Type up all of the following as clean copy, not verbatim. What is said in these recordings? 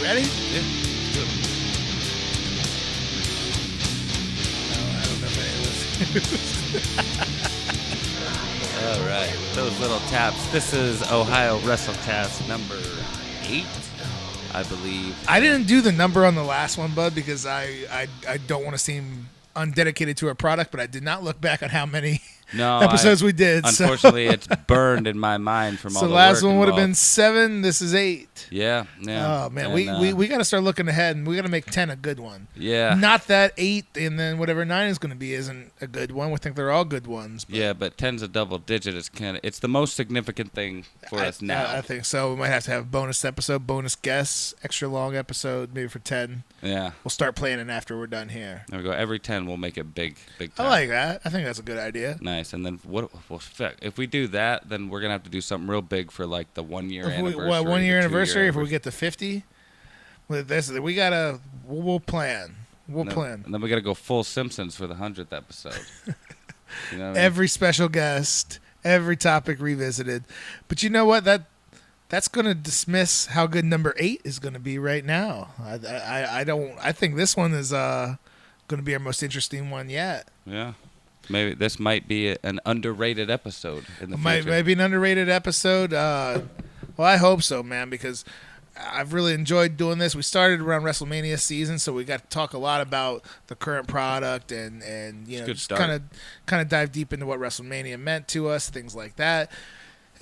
Ready? Yeah. Do it. I don't know if any of this. All right. Those little taps. This is Ohio Wrestlecast number 8, I believe. I didn't do the number on the last one, Bud, because I don't want to seem undedicated to our product, but I did not look back on how many episodes we did. Unfortunately, it's burned in my mind from all the So work last one would have been involved. 7. This is 8. Yeah. Oh man, And, we got to start looking ahead, and we got to make 10 a good one. Yeah. Not that 8 and then whatever 9 is going to be isn't a good one. We think they're all good ones. But Yeah, but 10's a double digit. It's the most significant thing for us now. I think so. We might have to have bonus episode, bonus guests, extra long episode, maybe for 10. Yeah. We'll start planning after we're done here. There we go. Every 10 we'll make it big time. I like that. I think that's a good idea. Nice. And then if we do that, then we're gonna have to do something real big for like the 1 year anniversary. 1 year the 2-year anniversary? If we get to 50, with this, we gotta. We'll plan. We'll plan. And then we gotta go full Simpsons for the 100th episode. You know what I mean? Every special guest, every topic revisited. But you know what? That's going to dismiss how good number 8 is going to be right now. I think this one is going to be our most interesting one yet. Yeah. Maybe this might be an underrated episode in the future. Might be an underrated episode. Well, I hope so, man, because I've really enjoyed doing this. We started around WrestleMania season, so we got to talk a lot about the current product and you know, just kind of dive deep into what WrestleMania meant to us, things like that.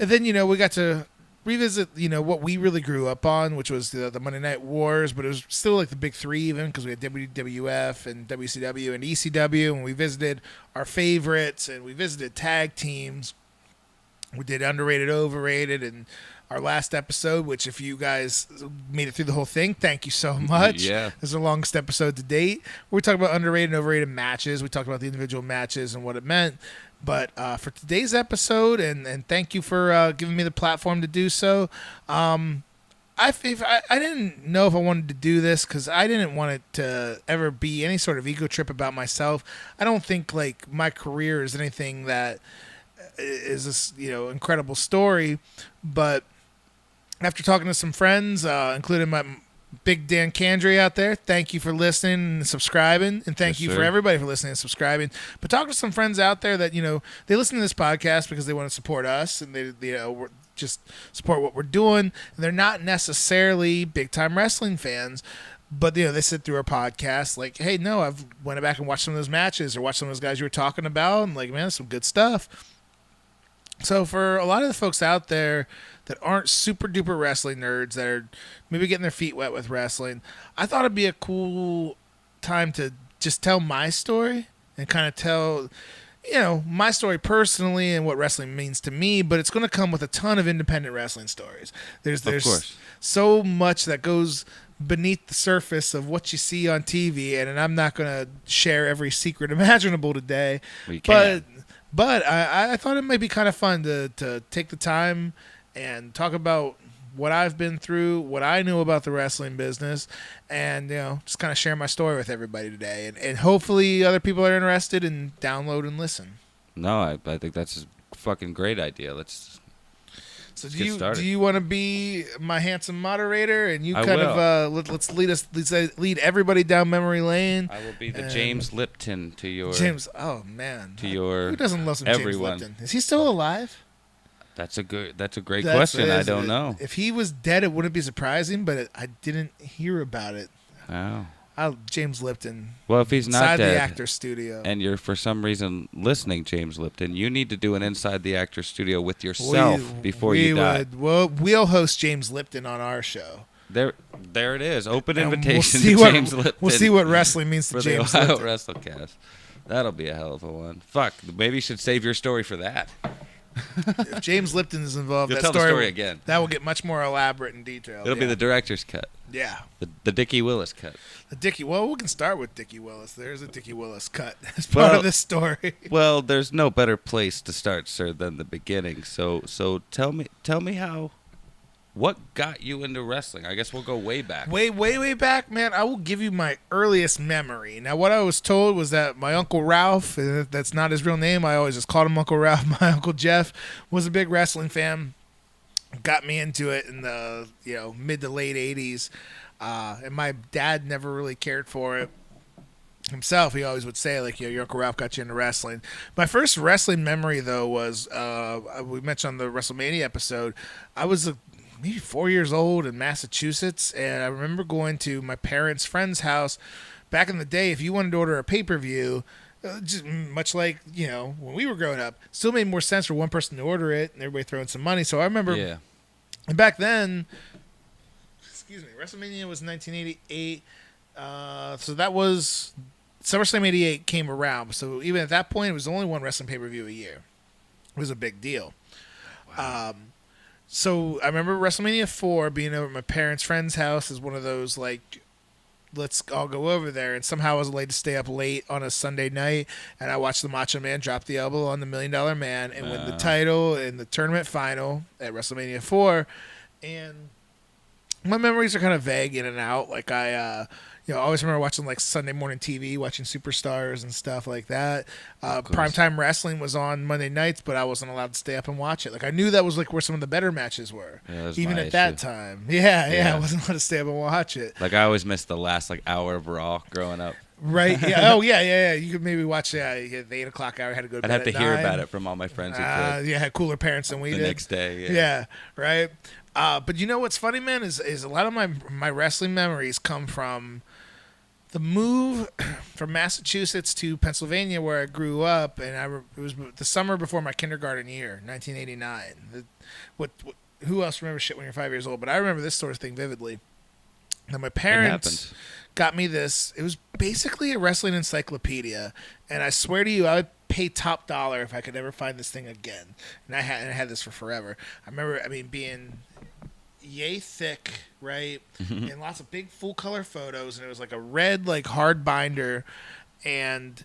And then, you know, we got to revisit, you know, what we really grew up on, which was the Monday Night Wars, but it was still like the big 3 even, because we had WWF and WCW and ECW, and we visited our favorites, and we visited tag teams. We did underrated, overrated, and our last episode, which if you guys made it through the whole thing, thank you so much. Yeah. This is the longest episode to date. We talked about underrated and overrated matches. We talked about the individual matches and what it meant. But for today's episode, and thank you for giving me the platform to do so, I didn't know if I wanted to do this because I didn't want it to ever be any sort of ego trip about myself. I don't think like my career is anything that is this, you know, incredible story. But after talking to some friends, including my Big Dan Candry out there, thank you for listening and subscribing, and thank you for everybody for listening and subscribing. But talk to some friends out there that, you know, they listen to this podcast because they want to support us, and they, you know, just support what we're doing. And they're not necessarily big time wrestling fans, but, you know, they sit through our podcast like, hey, no, I've went back and watched some of those matches or watched some of those guys you were talking about, and like, man, that's some good stuff. So for a lot of the folks out there that aren't super duper wrestling nerds, that are maybe getting their feet wet with wrestling, I thought it'd be a cool time to just tell my story and kind of tell, you know, my story personally and what wrestling means to me, but it's going to come with a ton of independent wrestling stories. There's so much that goes beneath the surface of what you see on TV, and I'm not going to share every secret imaginable today. We can. But I thought it might be kind of fun to take the time and talk about what I've been through, what I knew about the wrestling business, and, you know, just kind of share my story with everybody today. And hopefully other people are interested and download and listen. No, I think that's a fucking great idea. Let's do you want to be my handsome moderator, and you let's lead everybody down memory lane? I will be the James Lipton to your James. Oh man, who doesn't love some everyone. James Lipton? Is he still alive? That's a great question. I don't know. If he was dead, it wouldn't be surprising, but I didn't hear about it. Oh. James Lipton. Well, if he's not inside dead, the Actors Studio, and you're for some reason listening, James Lipton, you need to do an Inside the Actors Studio with yourself before you die. We'll host James Lipton on our show. There it is. Open invitation to James Lipton. We'll see what wrestling means to James the Ohio Lipton. Wrestlecast. That'll be a hell of a one. Fuck, maybe you should save your story for that. If James Lipton is involved, You'll that tell the story again. That will get much more elaborate and detailed. It'll be the director's cut. Yeah. The Dickie Willis cut. Well, we can start with Dickie Willis. There's a Dickie Willis cut as part of this story. Well, there's no better place to start, sir, than the beginning. So tell me how. What got you into wrestling? I guess we'll go way back. Way back, man. I will give you my earliest memory. Now, what I was told was that my Uncle Ralph, and that's not his real name, I always just called him Uncle Ralph, my Uncle Jeff, was a big wrestling fan. Got me into it in the mid to late 80s. And my dad never really cared for it himself. He always would say, like, your Uncle Ralph got you into wrestling. My first wrestling memory, though, was we mentioned on the WrestleMania episode. I was maybe 4 years old in Massachusetts, and I remember going to my parents' friend's house. Back in the day, if you wanted to order a pay-per-view, just much like, when we were growing up, still made more sense for one person to order it and everybody throwing some money. So I remember, and back then, WrestleMania was 1988. So that was SummerSlam 88 came around. So even at that point, it was only one wrestling pay-per-view a year. It was a big deal. Wow. So I remember WrestleMania 4 being over at my parents' friend's house is one of those, like, let's all go over there. And somehow I was late to stay up late on a Sunday night, and I watched the Macho Man drop the elbow on the $1 Million Man and win the title in the tournament final at WrestleMania 4. And my memories are kind of vague in and out. Like, I always remember watching, like, Sunday morning TV, watching Superstars and stuff like that. Primetime Wrestling was on Monday nights, but I wasn't allowed to stay up and watch it. Like, I knew that was, like, where some of the better matches were, even at that time. Yeah, I wasn't allowed to stay up and watch it. Like, I always missed the last, like, hour of Raw growing up. Right. Yeah. Oh, yeah. You could maybe watch the 8 o'clock hour. I had to go to bed I'd have to at hear 9. about it from all my friends who could. Had cooler parents than we did. The next day, Yeah, right. But you know what's funny, man, is a lot of my wrestling memories come from the move from Massachusetts to Pennsylvania, where I grew up, and it was the summer before my kindergarten year, 1989. Who else remembers shit when you're 5 years old? But I remember this sort of thing vividly. Now, my parents got me this. It was basically a wrestling encyclopedia, and I swear to you, I would pay top dollar if I could ever find this thing again. And I had this for forever. I remember, being yay thick, right, and lots of big full color photos, and it was like a red, like, hard binder. And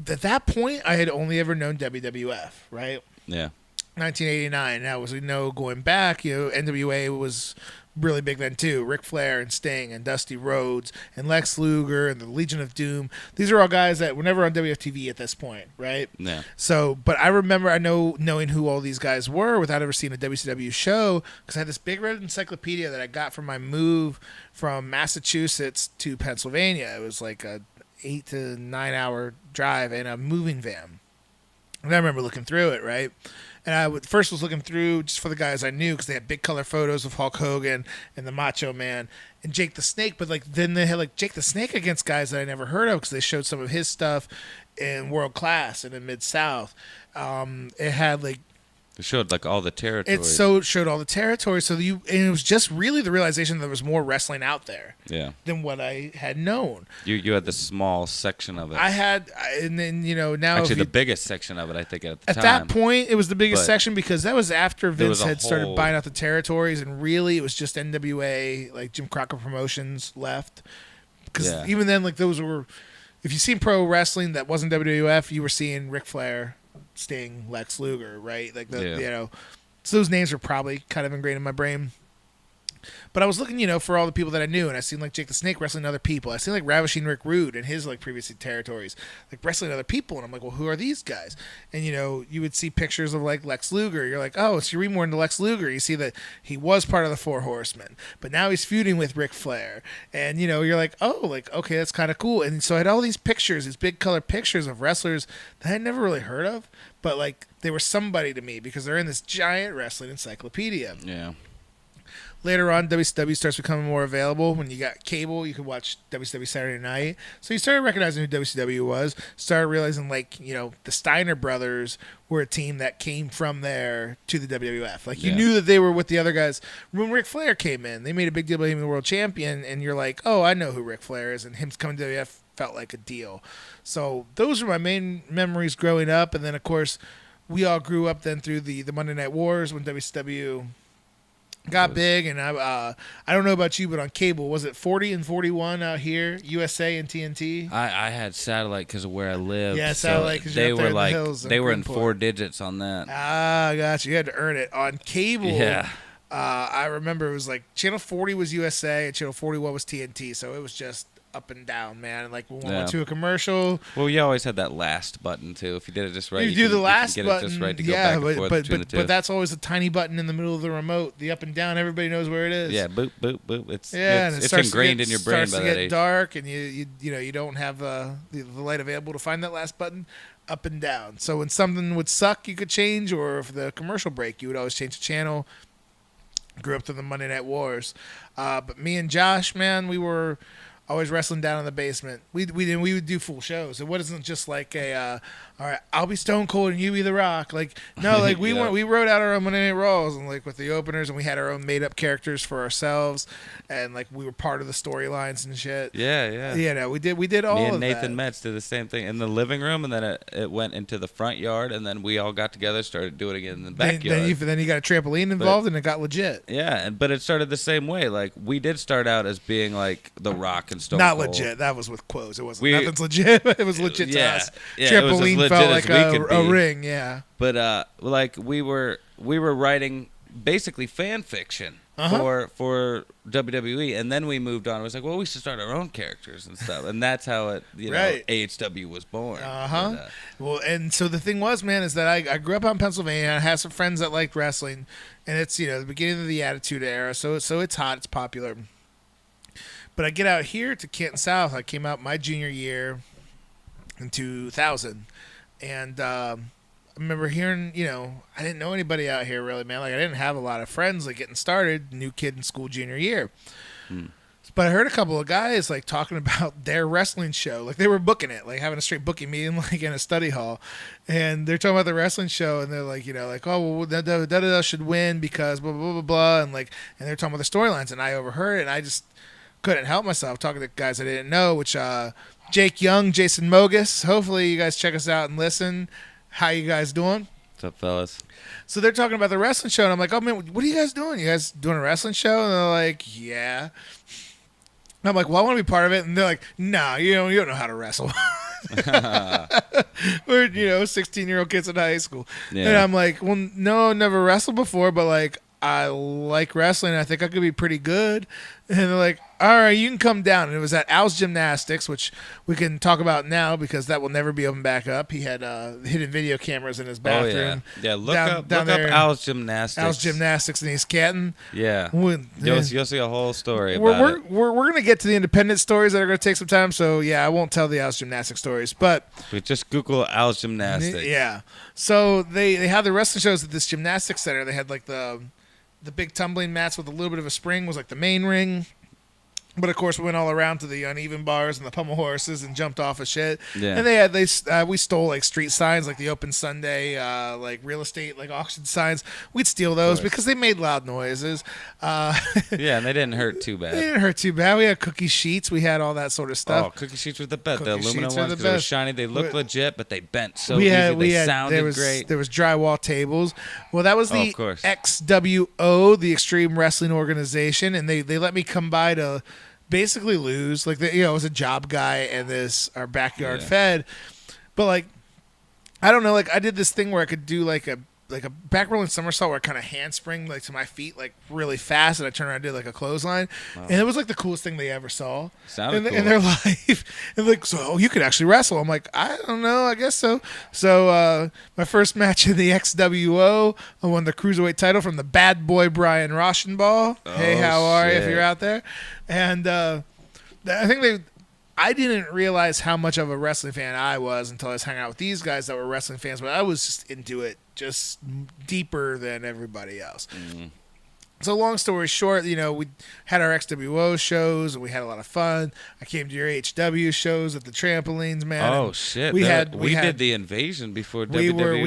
at that point, I had only ever known WWF, right? Yeah. 1989. Now, as we know, going back, NWA was really big then too. Ric Flair and Sting and Dusty Rhodes and Lex Luger and the Legion of Doom. These are all guys that were never on WFTV at this point, right? Yeah. So, but I remember, knowing who all these guys were without ever seeing a WCW show, because I had this big red encyclopedia that I got from my move from Massachusetts to Pennsylvania. It was like a 8 to 9 hour drive in a moving van. And I remember looking through it, right? And I was looking through just for the guys I knew, because they had big color photos of Hulk Hogan and the Macho Man and Jake the Snake. But then they had Jake the Snake against guys that I never heard of, because they showed some of his stuff in World Class and in Mid-South. It had It showed all the territories. It showed all the territories. And it was just really the realization that there was more wrestling out there than what I had known. You had the small section of it. I had, and then, now. Actually, the biggest section of it, I think, at the time. At that point, it was the biggest section, because that was after Vince had started buying out the territories, and really it was just NWA, like Jim Crockett Promotions left. Because even then, those were, if you seen pro wrestling that wasn't WWF, you were seeing Ric Flair, Sting, Lex Luger, right? So those names are probably kind of ingrained in my brain. But I was looking, for all the people that I knew, and I seen Jake the Snake wrestling other people. I seen Ravishing Rick Rude and his previous territories, wrestling other people, and I'm like, well, who are these guys? And you would see pictures of Lex Luger. You're like, oh, it's your reborn to Lex Luger. You see that he was part of the Four Horsemen, but now he's feuding with Ric Flair, and you're like, oh, okay, that's kind of cool. And so I had all these pictures, these big color pictures of wrestlers that I had never really heard of, but they were somebody to me because they're in this giant wrestling encyclopedia. Yeah. Later on, WCW starts becoming more available. When you got cable, you could watch WCW Saturday Night. So you started recognizing who WCW was. Started realizing, the Steiner brothers were a team that came from there to the WWF. You knew that they were with the other guys. When Ric Flair came in, they made a big deal about him being the world champion, and you're like, oh, I know who Ric Flair is, and him coming to WWF felt like a deal. So those were my main memories growing up. And then, of course, we all grew up then through the Monday Night Wars when WCW got big. And I don't know about you, but on cable, was it 40 and 41 out here, USA and TNT? I had satellite because of where I lived. Yeah, satellite because you're up there in the hills. They were in 4 digits on that. Ah, gotcha. You had to earn it. On cable, yeah. I remember it was Channel 40 was USA and Channel 41 was TNT, so it was just up and down, man. And like when we Yeah. went to a commercial, Well, you always had that last button too. If you did it just right, you do the last get button. it just right to go yeah, back and forth between the two. but that's always a tiny button in the middle of the remote. The up and down, everybody knows where it is. Yeah, boop, boop, boop. It's It's ingrained in your brain by that age. Dark, and you don't have the light available to find that last button. Up and down. So when something would suck, you could change, or if the commercial break, you would always change the channel. Grew up to the Monday Night Wars, but me and Josh, man, we were always wrestling down in the basement. We would do full shows. It wasn't just like a all right, I'll be Stone Cold and you be The Rock. Like no, like we Yeah. we wrote out our own Monday Night Raws and like with the openers, and we had our own made up characters for ourselves, and like we were part of the storylines and shit. Yeah. No, we did all Me of and Nathan that. Metz did the same thing in the living room, and then it went into the front yard, and then we all got together, started doing it again in the backyard. Then you got a trampoline involved, and it got legit. Yeah, but it started the same way. Like we did start out as being like The Rock and Stone Not Cold. legit. That was with quotes. It wasn't. We- Nothing's legit. It was legit to us. Yeah, it was as Trampoline legit felt as like we could a be. ring. Yeah. But like we were writing basically fan fiction for WWE, and then we moved on. It was like, well, we should start our own characters and stuff, and that's how it Right. AHW was born. Well, and so the thing was, man, is that I grew up out in Pennsylvania. I had some friends that liked wrestling, and it's the beginning of the Attitude Era, so it's hot, it's popular. But I get out here to Canton South. I came out my junior year in 2000, and I remember hearing, I didn't know anybody out here really, man. Like I didn't have a lot of friends. Like getting started, new kid in school, junior year. But I heard a couple of guys like talking about their wrestling show. Like they were booking it, like having a straight booking meeting, like in a study hall. And they're talking about the wrestling show, and they're like, oh, well, da should win because blah blah blah blah, and they're talking about the storylines. And I overheard it, and I just couldn't help myself talking to guys I didn't know, which Jake Young, Jason Mogus. Hopefully you guys check us out and listen. How you guys doing? What's up, fellas? So they're talking about the wrestling show, and I'm like, oh man, what are you guys doing? You guys doing a wrestling show? And they're like, yeah. And I'm like, well, I want to be part of it. And they're like, nah, you don't know how to wrestle. We're 16-year-old kids in high school. Yeah. And I'm like, well, no, never wrestled before, but like I like wrestling. I think I could be pretty good. And they're like, all right, you can come down. And it was at Al's Gymnastics, which we can talk about now because that will never be opened back up. He had hidden video cameras in his bathroom. Oh, yeah. Look down up there. Al's Gymnastics. Al's Gymnastics in East Canton. Yeah. You'll see a whole story about it. We're going to get to the independent stories that are going to take some time. So, yeah, I won't tell the Al's Gymnastics stories. But We just Google Al's Gymnastics. yeah. So they had the wrestling shows at this gymnastics center. They had like the big tumbling mats with a little bit of a spring was like the main ring. But of course, we went all around to the uneven bars and the pommel horses and jumped off of shit. Yeah. And we stole like street signs, like the Open Sunday, like real estate, like auction signs. We'd steal those because they made loud noises. Yeah, and they didn't hurt too bad. They didn't hurt too bad. We had cookie sheets. We had all that sort of stuff. Oh, cookie sheets were the best. The Cookie aluminum sheets are ones the because they were best. shiny. They looked legit, but they bent so we easy. had, They sounded great. There was drywall tables. Well, that was the of course. XWO, the Extreme Wrestling Organization, and they let me come by to basically lose. Like it was a job guy and our backyard fed, but like I don't know. Like I did this thing where I could do like a back rolling somersault where I kind of handspring like to my feet like really fast, and I turned around and did like a clothesline, and it was like the coolest thing they ever saw Sounded cool. in their life. And like, so you could actually wrestle. I'm like, I don't know, I guess so. So my first match in the XWO, I won the cruiserweight title from the bad boy Brian Rauschenball. Hey, how are you if shit. you're out there? And I think I didn't realize how much of a wrestling fan I was until I was hanging out with these guys that were wrestling fans, but I was just into it just deeper than everybody else. Mm. So long story short, we had our XWO shows and we had a lot of fun. I came to your HW shows at the trampolines, man. Oh and shit! We did the invasion before WWE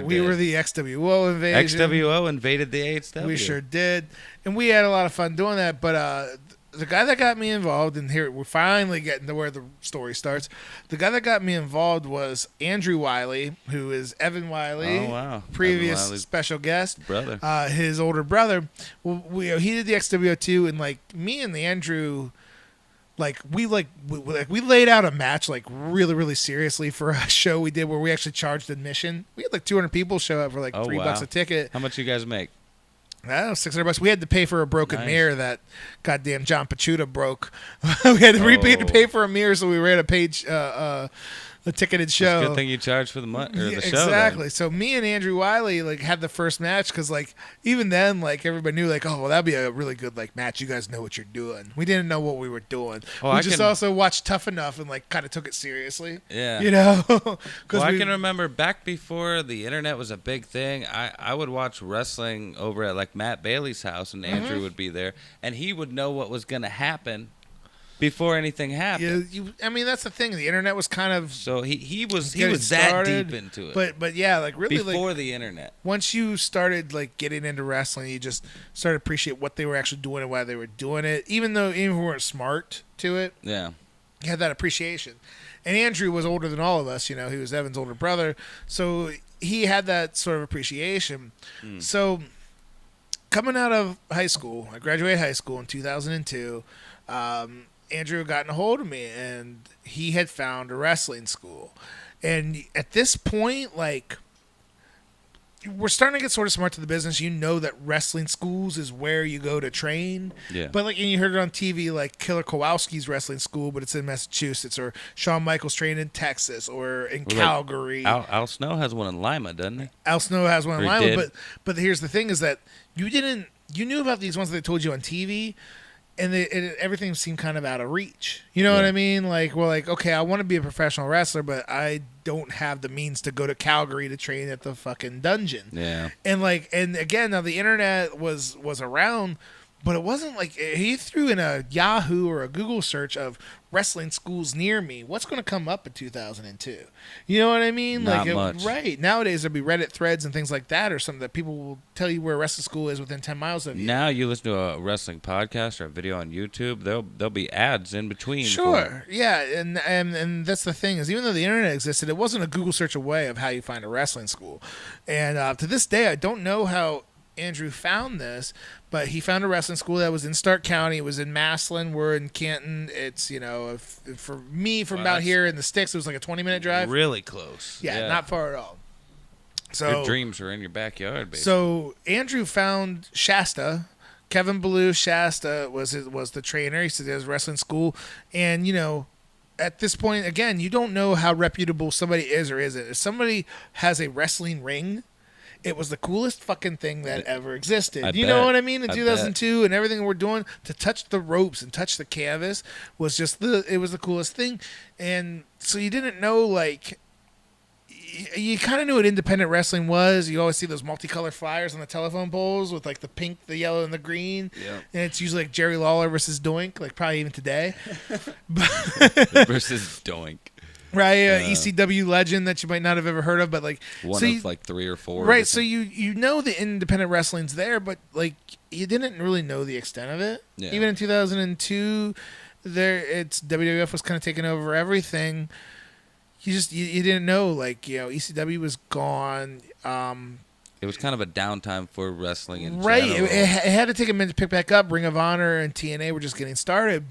we were the XWO invasion. XWO invaded the AHW. We sure did, and we had a lot of fun doing that. But the guy that got me involved, and here we're finally getting to where the story starts. The guy that got me involved was Andrew Wiley, who is Evan Wiley, Oh wow! previous Evan Wiley's special guest, brother. his older brother. Well, he did the XWO too, and like me and the Andrew, we laid out a match like really really seriously for a show we did where we actually charged admission. We had like 200 people show up for like $3 wow. a ticket. How much you guys make? I don't know, $600. We had to pay for a broken Nice. mirror that goddamn John Pachuta broke. We had to pay for a mirror, so we ran a ticketed show. It's a good thing you charged for the show. Exactly. Then. So me and Andrew Wiley had the first match because even then everybody knew oh well, that'd be a really good match. You guys know what you're doing. We didn't know what we were doing. Oh, we just also watched Tough Enough and kind of took it seriously. Yeah. Because I can remember back before the internet was a big thing. I would watch wrestling over at Matt Bailey's house, and Andrew would be there, and he would know what was going to happen before anything happened. Yeah, I mean that's the thing. The internet was kind of so he was that deep into it. But yeah, really before the internet. Once you started getting into wrestling, you just started to appreciate what they were actually doing and why they were doing it. Even if we weren't smart to it, yeah, you had that appreciation. And Andrew was older than all of us. He was Evan's older brother, so he had that sort of appreciation. So coming out of high school, I graduated high school in 2002. Andrew had gotten a hold of me, and he had found a wrestling school. And at this point, we're starting to get sort of smart to the business. You know that wrestling schools is where you go to train. Yeah. But and you heard it on TV, Killer Kowalski's wrestling school, but it's in Massachusetts, or Shawn Michaels trained in Texas, or in Calgary. Al Snow has one in Lima, doesn't he? Al Snow has one in Lima, did. but here's the thing: is that you knew about these ones that they told you on TV. And everything seemed kind of out of reach. You know what I mean? Okay, I want to be a professional wrestler, but I don't have the means to go to Calgary to train at the fucking dungeon. Yeah. And and again, now the internet was around, but it wasn't he threw in a Yahoo or a Google search of wrestling schools near me. What's going to come up in 2002? You know what I mean? Not much. Right. Nowadays, there'll be Reddit threads and things like that, or something that people will tell you where a wrestling school is within 10 miles of you. Now you listen to a wrestling podcast or a video on YouTube, there'll be ads in between. Sure. Yeah, and that's the thing is, even though the internet existed, it wasn't a Google search away of how you find a wrestling school. And to this day, I don't know how Andrew found this, but he found a wrestling school that was in Stark County. It was in Massillon. We're in Canton. It's for me from out here in the sticks, it was a 20-minute drive. Really close. Yeah, not far at all. So your dreams are in your backyard, basically. So Andrew found Shasta. Kevin Ballou Shasta was the trainer. He said there was a wrestling school, and at this point, again, you don't know how reputable somebody is or isn't. If somebody has a wrestling ring, it was the coolest fucking thing that ever existed. You know what I mean? In 2002 and everything we're doing, to touch the ropes and touch the canvas was it was the coolest thing. And so you didn't know, you kind of knew what independent wrestling was. You always see those multicolored flyers on the telephone poles with the pink, the yellow, and the green. Yeah. And it's usually Jerry Lawler versus Doink, probably even today. Versus Doink. Right, ECW legend that you might not have ever heard of, but one of 3 or 4. Right, so you know the independent wrestling's there, but you didn't really know the extent of it. Yeah. Even in 2002, WWF was kind of taking over everything. You didn't know ECW was gone. It was kind of a downtime for wrestling in right. general. It had to take a minute to pick back up. Ring of Honor and TNA were just getting started.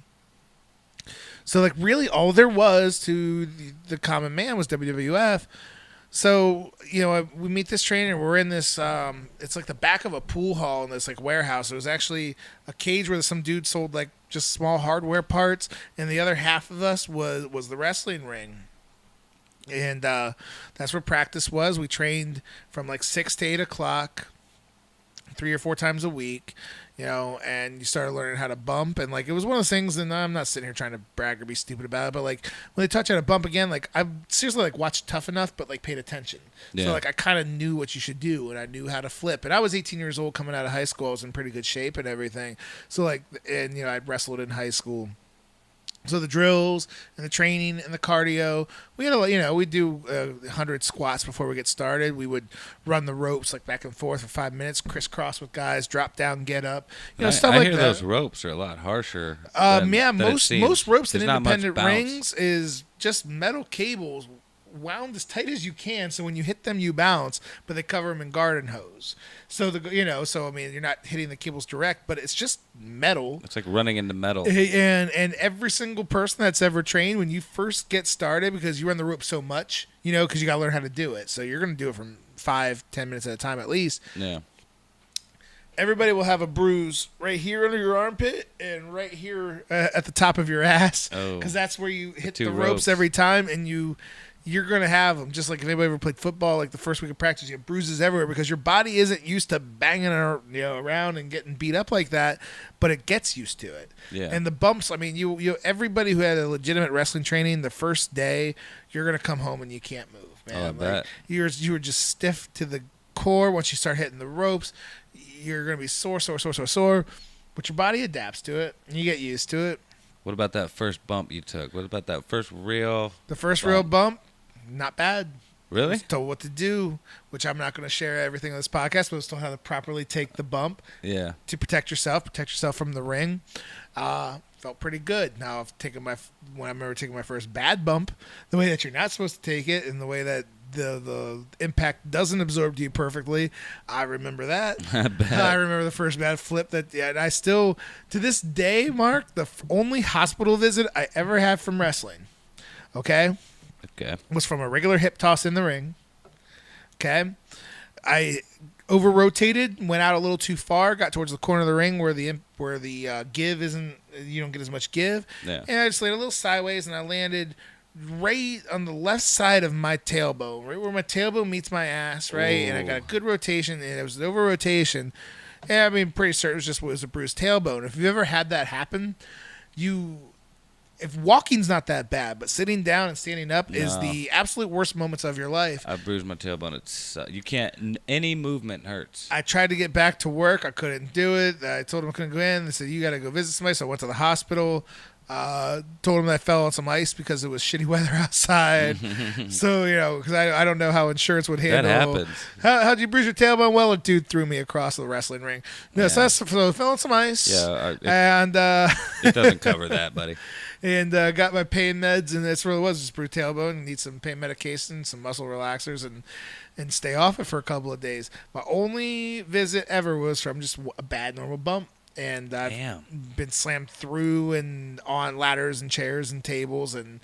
So really all there was to the common man was WWF. So, we meet this trainer. We're in this, it's the back of a pool hall in this warehouse. It was actually a cage where some dude sold just small hardware parts. And the other half of us was the wrestling ring. And that's where practice was. We trained from 6 to 8 o'clock, 3 or 4 times a week. And you started learning how to bump, and it was one of those things. And I'm not sitting here trying to brag or be stupid about it, but when they touch on a bump again, I seriously watched Tough Enough, but paid attention. Yeah. So I kind of knew what you should do, and I knew how to flip. And I was 18 years old coming out of high school. I was in pretty good shape and everything. So I'd wrestled in high school. So the drills and the training and the cardio, we had we'd do 100 squats before we get started. We would run the ropes back and forth for 5 minutes, crisscross with guys, drop down, get up, stuff I like hear that. those ropes are a lot harsher. Than Most ropes in There's not much independent bounce. rings is just metal cables wound as tight as you can, so when you hit them, you bounce, but they cover them in garden hose. So you're not hitting the cables direct, but it's just metal. It's like running into metal. And every single person that's ever trained, when you first get started, because you run the rope so much, because you got to learn how to do it. So you're going to do it from 5-10 minutes at a time at least. Yeah. everybody will have a bruise right here under your armpit and right here at the top of your ass, because that's where you hit the ropes every time, and you're going to have them. Just like if anybody ever played football, like the first week of practice, you have bruises everywhere because your body isn't used to banging around and getting beat up like that, but it gets used to it. Yeah. And the bumps, I mean, you everybody who had a legitimate wrestling training, the first day, you're going to come home and you can't move, man. Oh, I bet. You were just stiff to the core. Once you start hitting the ropes, you're going to be sore, but your body adapts to it and you get used to it. What about that first bump you took? What about that first real real bump? Not bad. Really? I was told what to do, which I'm not going to share everything on this podcast, but I was told how to properly take the bump. Yeah. To protect yourself from the ring. Felt pretty good. Now when I remember taking my first bad bump, the way that you're not supposed to take it, and the way that the impact doesn't absorb to you perfectly, I remember that. I bet. I remember the first bad flip and I still, to this day, Mark, the only hospital visit I ever had from wrestling, okay, was from a regular hip toss in the ring. Okay, I over rotated, went out a little too far, got towards the corner of the ring where the give isn't, you don't get as much give, and I just laid a little sideways, and I landed right on the left side of my tailbone, right where my tailbone meets my ass, right? Ooh. And I got a good rotation, and it was an over rotation, and I mean, pretty certain it was a bruised tailbone. If you've ever had that happen, if walking's not that bad, but sitting down and standing up is the absolute worst moments of your life. I bruised my tailbone. You can't. Any movement hurts. I tried to get back to work. I couldn't do it. I told them I couldn't go in. They said, you got to go visit somebody. So I went to the hospital. Told them that I fell on some ice because it was shitty weather outside. So, because I don't know how insurance would handle. That happens. How'd you bruise your tailbone? Well, a dude threw me across the wrestling ring. No, so I fell on some ice. Yeah. And it doesn't cover that, buddy. And got my pain meds, and that's what it was, just bruised tailbone. You need some pain medication, some muscle relaxers, and stay off it for a couple of days. My only visit ever was from just a bad normal bump. And I've been slammed through and on ladders and chairs and tables and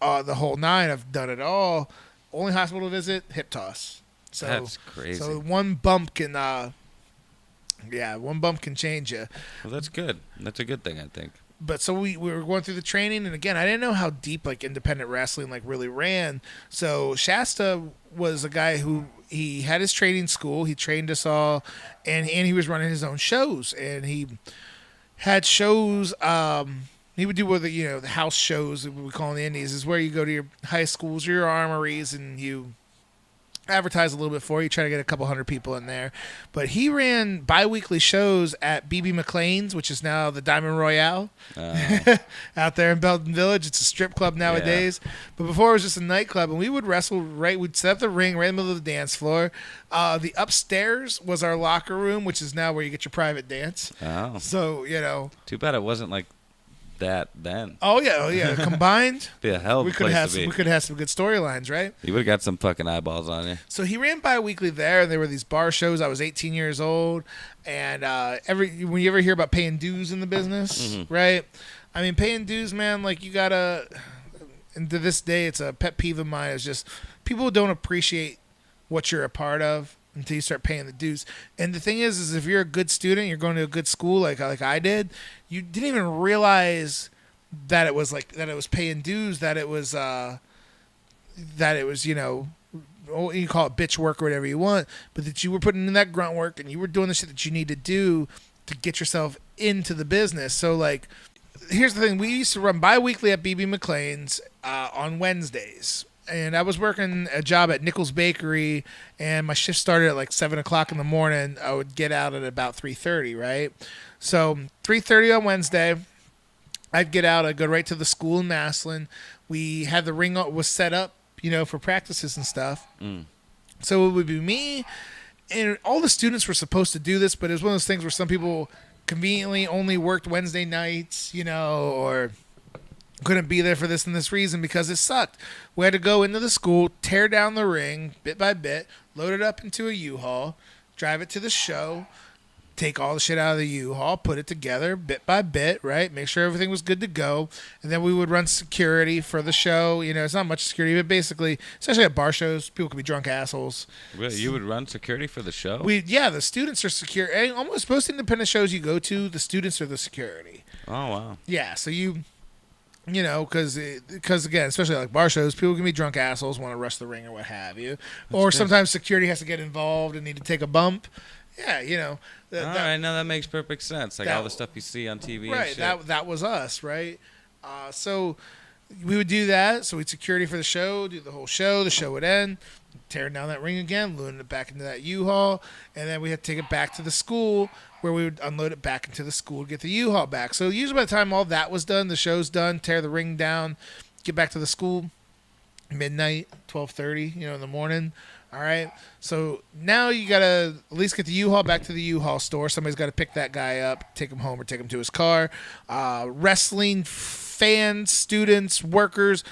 the whole nine. I've done it all. Only hospital visit, hip toss. So that's crazy. So one bump can change you. Well, that's good. That's a good thing, I think. But so we were going through the training, and again, I didn't know how deep like independent wrestling like really ran. So Shasta was a guy who he had his training school. He trained us all, and he was running his own shows, and he had shows. He would do the house shows that we call in the Indies, is where you go to your high schools or your armories, and you advertise a little bit for you, try to get a couple hundred people in there. But he ran bi-weekly shows at BB McLean's, which is now the Diamond Royale, out there in Belton Village. It's a strip club nowadays. Yeah. But before it was just a nightclub, and we would wrestle we'd set up the ring right in the middle of the dance floor. The upstairs was our locker room, which is now where you get your private dance. Oh. So, Too bad it wasn't like that then. Oh yeah. Combined, be a hell of a place to be. We could have some good storylines, right? You would have got some fucking eyeballs on you. So he ran bi-weekly there, and there were these bar shows. I was 18 years old, and when you ever hear about paying dues in the business, right? I mean, paying dues, man. Like you gotta. And to this day, it's a pet peeve of mine. It's just people don't appreciate what you're a part of until you start paying the dues. And the thing is if you're a good student, you're going to a good school like I did, you didn't even realize that it was paying dues, that it was you call it bitch work or whatever you want, but that you were putting in that grunt work and you were doing the shit that you need to do to get yourself into the business. So like, here's the thing. We used to run bi-weekly at BB McLean's on Wednesdays. And I was working a job at Nichols Bakery, and my shift started at like 7 o'clock in the morning. I would get out at about 3:30, right? So 3:30 on Wednesday, I'd get out. I'd go right to the school in Massillon. We had the ring was set up, for practices and stuff. So it would be me, and all the students were supposed to do this, but it was one of those things where some people conveniently only worked Wednesday nights, or couldn't be there for this and this reason because it sucked. We had to go into the school, tear down the ring bit by bit, load it up into a U-Haul, drive it to the show, take all the shit out of the U-Haul, put it together bit by bit, right? Make sure everything was good to go. And then we would run security for the show. It's not much security, but basically, especially at bar shows, people could be drunk assholes. Really? You would run security for the show? The students are secure. Almost most independent shows you go to, the students are the security. Oh, wow. Yeah, so because again, especially like bar shows, people can be drunk assholes, want to rush the ring or what have you. Or sometimes security has to get involved and need to take a bump. Yeah, All right, no, that makes perfect sense. Like all the stuff you see on TV right, and shit. that was us, right? So we would do that. So we'd security for the show, do the whole show. The show would end, tearing down that ring again, loading it back into that U-Haul, and then we had to take it back to the school where we would unload it back into the school to get the U-Haul back. So usually by the time all that was done, the show's done, tear the ring down, get back to the school, midnight, 12:30, in the morning. All right. So now you got to at least get the U-Haul back to the U-Haul store. Somebody's got to pick that guy up, take him home or take him to his car. Wrestling fans, students, workers,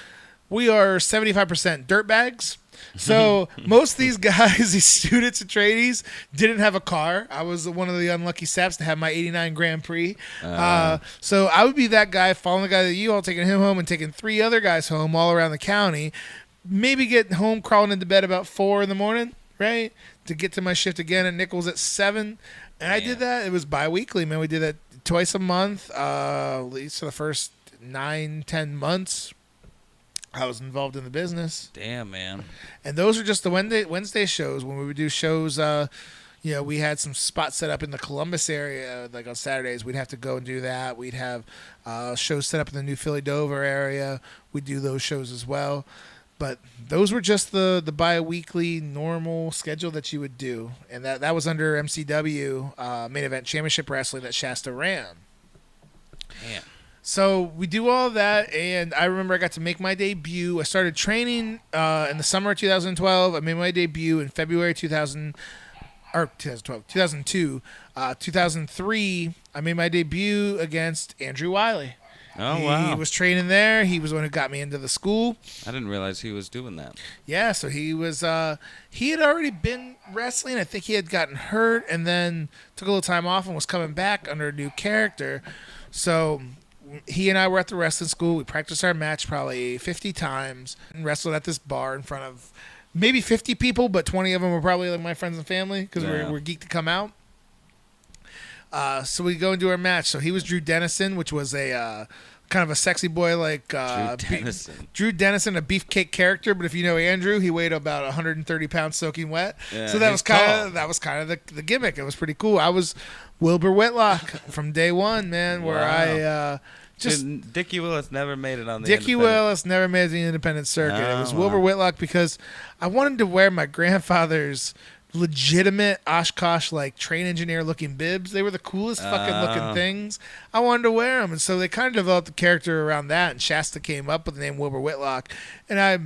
we are 75% dirtbags. So most of these guys, these students and trainees, didn't have a car. I was one of the unlucky saps to have my 89 Grand Prix. So I would be that guy following the guy to the U-Haul, taking him home and taking 3 other guys home all around the county. Maybe get home crawling into bed about 4 in the morning, right? To get to my shift again at Nichols at 7. And I did that. It was bi-weekly, man. We did that twice a month, at least for the first 9-10 months. I was involved in the business. Damn, man. And those are just the Wednesday shows. When we would do shows, we had some spots set up in the Columbus area, like on Saturdays. We'd have to go and do that. We'd have shows set up in the New Philly Dover area. We'd do those shows as well. But those were just the bi-weekly normal schedule that you would do. And that was under MCW, Main Event Championship Wrestling that Shasta ran. Damn. So we do all that, and I remember I got to make my debut. I started training in the summer of 2012. I made my debut in February 2002. 2003, I made my debut against Andrew Wiley. Oh, wow. He was training there. He was the one who got me into the school. I didn't realize he was doing that. Yeah, so he was. He had already been wrestling. I think he had gotten hurt and then took a little time off and was coming back under a new character. So he and I were at the wrestling school. We practiced our match probably 50 times and wrestled at this bar in front of maybe 50 people, but 20 of them were probably like my friends and family because we're geeked to come out. So we go and do our match. So he was Drew Dennison, which was a kind of a sexy boy like Drew Dennison, a beefcake character. But if you know Andrew, he weighed about 130 pounds soaking wet. Yeah, so that was kind of the gimmick. It was pretty cool. I was Wilbur Whitlock from day one, man. Where I Dickie Willis never made it on the Dickie Willis never made the independent circuit. It was Wilbur Whitlock because I wanted to wear my grandfather's legitimate Oshkosh like train engineer looking bibs. They were the coolest fucking looking things. I wanted to wear them, and so they kind of developed the character around that. And Shasta came up with the name Wilbur Whitlock, and I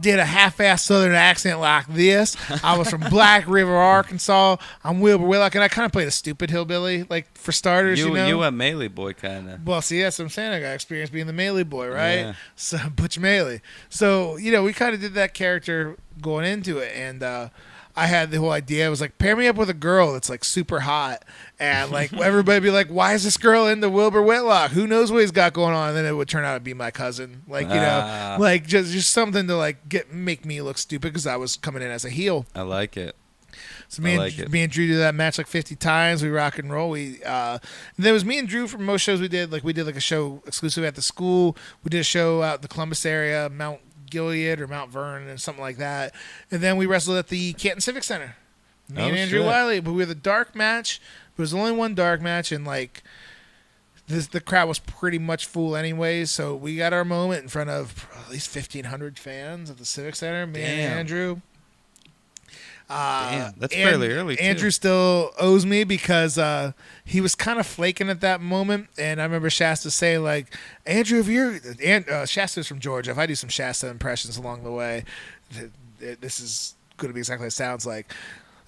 did a half-assed Southern accent like this. I was from Black River, Arkansas. I'm Wilbur Whitlock, and I kind of played a stupid hillbilly, like for starters. You a Melee boy, kind of. Well, see, that's what I'm saying. I got experience being the Melee boy, right? Yeah. So Butch Melee. So we kind of did that character going into it, and I had the whole idea. It was like, pair me up with a girl that's like super hot, and like everybody be like, why is this girl into Wilbur Whitlock? Who knows what he's got going on? And then it would turn out to be my cousin, like like just something to like make me look stupid because I was coming in as a heel. I like it. So me and Drew did that match like 50 times. We rock and roll. And there was me and Drew for most shows we did. Like we did like a show exclusively at the school. We did a show out in the Columbus area, Mount Gilead or Mount Vernon and something like that. And then we wrestled at the Canton Civic Center. Me and Andrew Wiley. But we were the dark match. It was only one dark match, and like the crowd was pretty much full anyways. So we got our moment in front of at least 1,500 fans at the Civic Center. Me and Andrew. Damn, that's fairly early too. Andrew still owes me because he was kind of flaking at that moment, and I remember Shasta saying like, Andrew, if you're Shasta's from Georgia, if I do some Shasta impressions along the way, this is going to be exactly what it sounds like.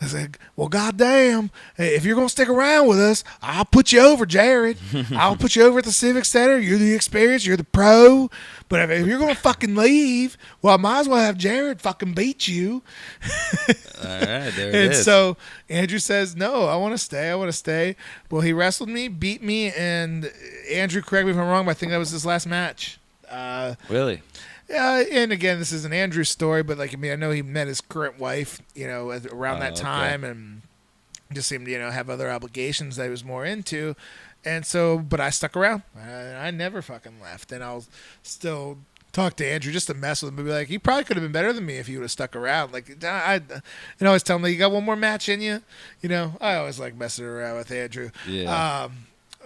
I said, well, goddamn, if you're going to stick around with us, I'll put you over, Jerrod. I'll put you over at the Civic Center. You're the experience. You're the pro. But if you're going to fucking leave, well, I might as well have Jerrod fucking beat you. All right, there it And is. so Andrew says, no, I want to stay. I want to stay. Well, he wrestled me, beat me, and Andrew, correct me if I'm wrong, but I think that was his last match. Really? Yeah, and again, this is an Andrew story, but like, I mean, I know he met his current wife, around that time, and just seemed to, have other obligations that he was more into. And so, but I stuck around. I never fucking left, and I'll still talk to Andrew just to mess with him and be like, he probably could have been better than me if he would have stuck around. Like, I always tell him, like, you got one more match in you. I always like messing around with Andrew. Yeah.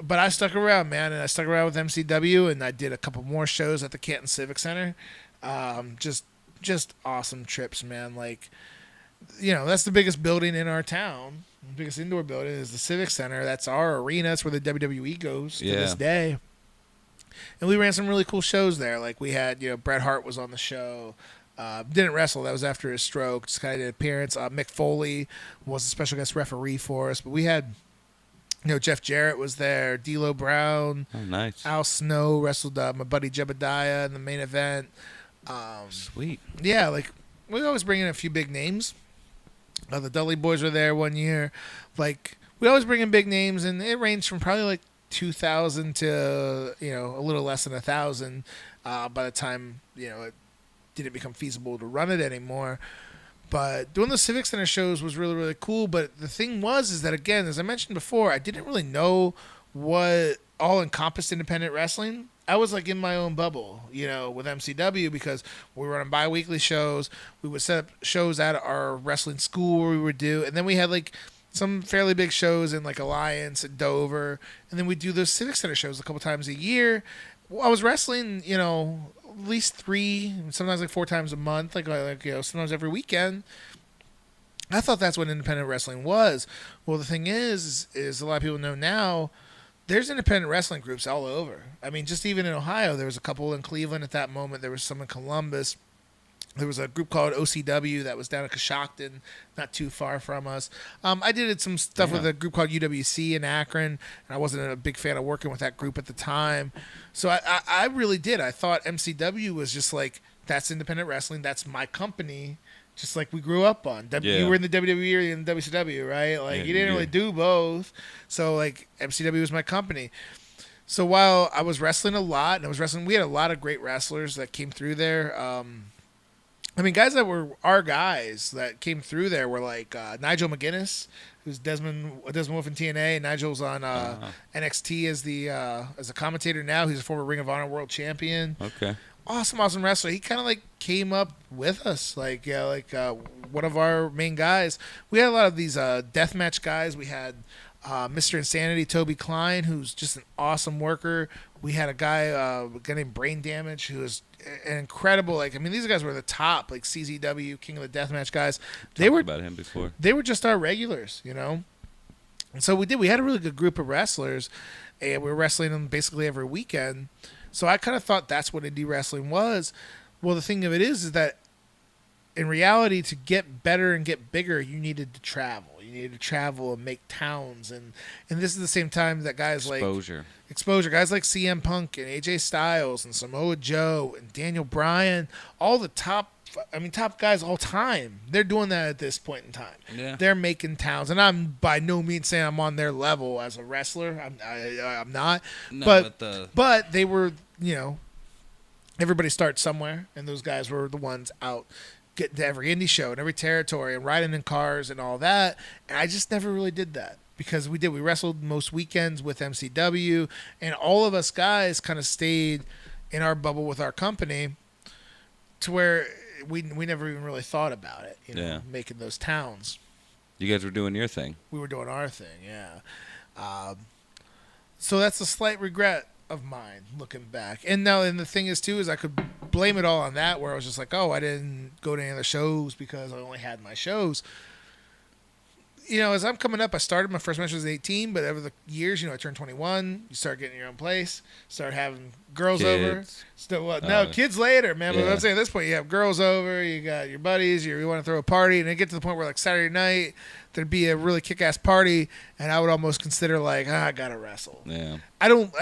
But I stuck around, man, and I stuck around with MCW, and I did a couple more shows at the Canton Civic Center. Just awesome trips, man. Like, that's the biggest building in our town. The biggest indoor building is the Civic Center. That's our arena. That's where the WWE goes to this day. And we ran some really cool shows there. Like, we had, Bret Hart was on the show. Didn't wrestle. That was after his stroke. Just kind of did an appearance. Mick Foley was a special guest referee for us. But we had... Jeff Jarrett was there. D'Lo Brown. Oh, nice. Al Snow wrestled my buddy Jebediah in the main event. Sweet. Yeah, like, we always bring in a few big names. The Dudley Boys were there one year. Like, we always bring in big names, and it ranged from probably like 2,000 to, a little less than 1,000 by the time, it didn't become feasible to run it anymore. But doing the Civic Center shows was really, really cool. But the thing is that, again, as I mentioned before, I didn't really know what all encompassed independent wrestling. I was like in my own bubble, with MCW, because we were running bi-weekly shows. We would set up shows at our wrestling school where we would do. And then we had like some fairly big shows in like Alliance and Dover. And then we'd do those Civic Center shows a couple times a year. Well, I was wrestling, at least 3, sometimes like 4 times a month, like sometimes every weekend. I thought that's what independent wrestling was. Well, the thing is a lot of people know now, there's independent wrestling groups all over. I mean, just even in Ohio, there was a couple in Cleveland at that moment. There was some in Columbus. There was a group called OCW that was down at Coshocton, not too far from us. I did some stuff with a group called UWC in Akron, and I wasn't a big fan of working with that group at the time. So I really did. I thought MCW was just like, that's independent wrestling. That's my company, just like we grew up on. You were in the WWE or in the WCW, right? Like, you didn't really do both. So, like, MCW was my company. So while I was wrestling a lot, and we had a lot of great wrestlers that came through there. Guys that were our guys that came through there were like Nigel McGuinness, who's Desmond Wolf in TNA. Nigel's on NXT as a commentator now. He's a former Ring of Honor World Champion. Okay. Awesome wrestler. He kind of like came up with us, one of our main guys. We had a lot of these deathmatch guys. We had Mr. Insanity, Toby Klein, who's just an awesome worker. We had a guy named Brain Damage, who is an incredible. These guys were the top, like CZW, King of the Deathmatch guys. They were about him before. They were just our regulars, And so we had a really good group of wrestlers, and we were wrestling them basically every weekend. So I kind of thought that's what indie wrestling was. Well, the thing of it is that in reality, to get better and get bigger, you needed to travel. You needed to travel and make towns, and this is the same time that guys exposure guys like CM Punk and AJ Styles and Samoa Joe and Daniel Bryan, all the top guys all time. They're doing that at this point in time. Yeah. They're making towns, and I'm by no means saying I'm on their level as a wrestler. I'm not. No, but they were, everybody starts somewhere, and those guys were the ones out getting to every indie show and every territory and riding in cars and all that. And I just never really did that, because we wrestled most weekends with MCW, and all of us guys kind of stayed in our bubble with our company, to where we never even really thought about it, making those towns. You guys were doing your thing. We were doing our thing, yeah. So that's a slight regret of mine looking back. And the thing is too, is I could blame it all on that, where I was just like, oh, I didn't go to any of the shows because I only had my shows. as I'm coming up, I started my first match was 18, but over the years, I turned 21. You start getting your own place, start having girls over. Kids. Still, kids later, man. But Yeah. I'm saying at this point, you have girls over, you got your buddies, you want to throw a party, and it get to the point where like Saturday night, there'd be a really kick-ass party, and I would almost consider like, I gotta wrestle. Yeah. I don't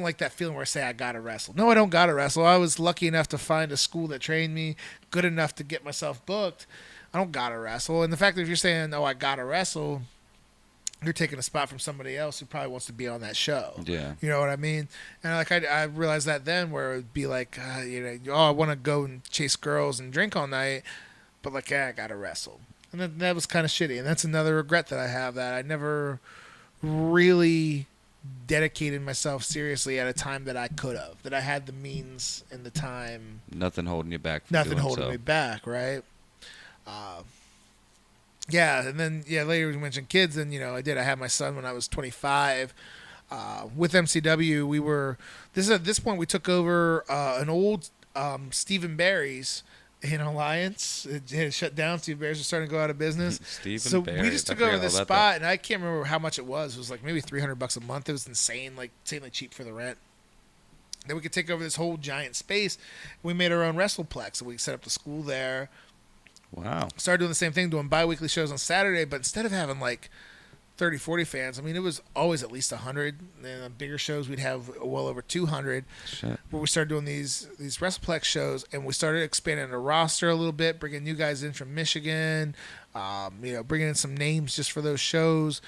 like that feeling where I say I gotta wrestle. No, I don't gotta wrestle. I was lucky enough to find a school that trained me good enough to get myself booked. I don't gotta wrestle. And the fact that if you're saying, I gotta wrestle, you're taking a spot from somebody else who probably wants to be on that show. Yeah. You know what I mean? And like I realized that then where it would be like, I want to go and chase girls and drink all night, but like, I gotta wrestle. And that was kind of shitty. And that's another regret that I have, that I never really dedicated myself seriously at a time that I could have, that I had the means and the time. Nothing holding you back. Nothing holding me back, right? And then later we mentioned kids, and I had my son when I was 25. With MCW, we were at this point we took over an old Stephen Barry's in Alliance. It had shut down. Steve Barry's was starting to go out of business. Stephen Barry. We just took over this spot, and I can't remember how much it was. It was like maybe $300 a month. It was insane, like insanely cheap for the rent. Then we could take over this whole giant space. We made our own Wrestleplex, so we set up the school there. Wow. Started doing the same thing, doing bi-weekly shows on Saturday, but instead of having like 30, 40 fans, I mean, it was always at least 100. And on bigger shows, we'd have well over 200. Shit. But we started doing these Wrestleplex shows, and we started expanding the roster a little bit, bringing new guys in from Michigan, bringing in some names just for those shows.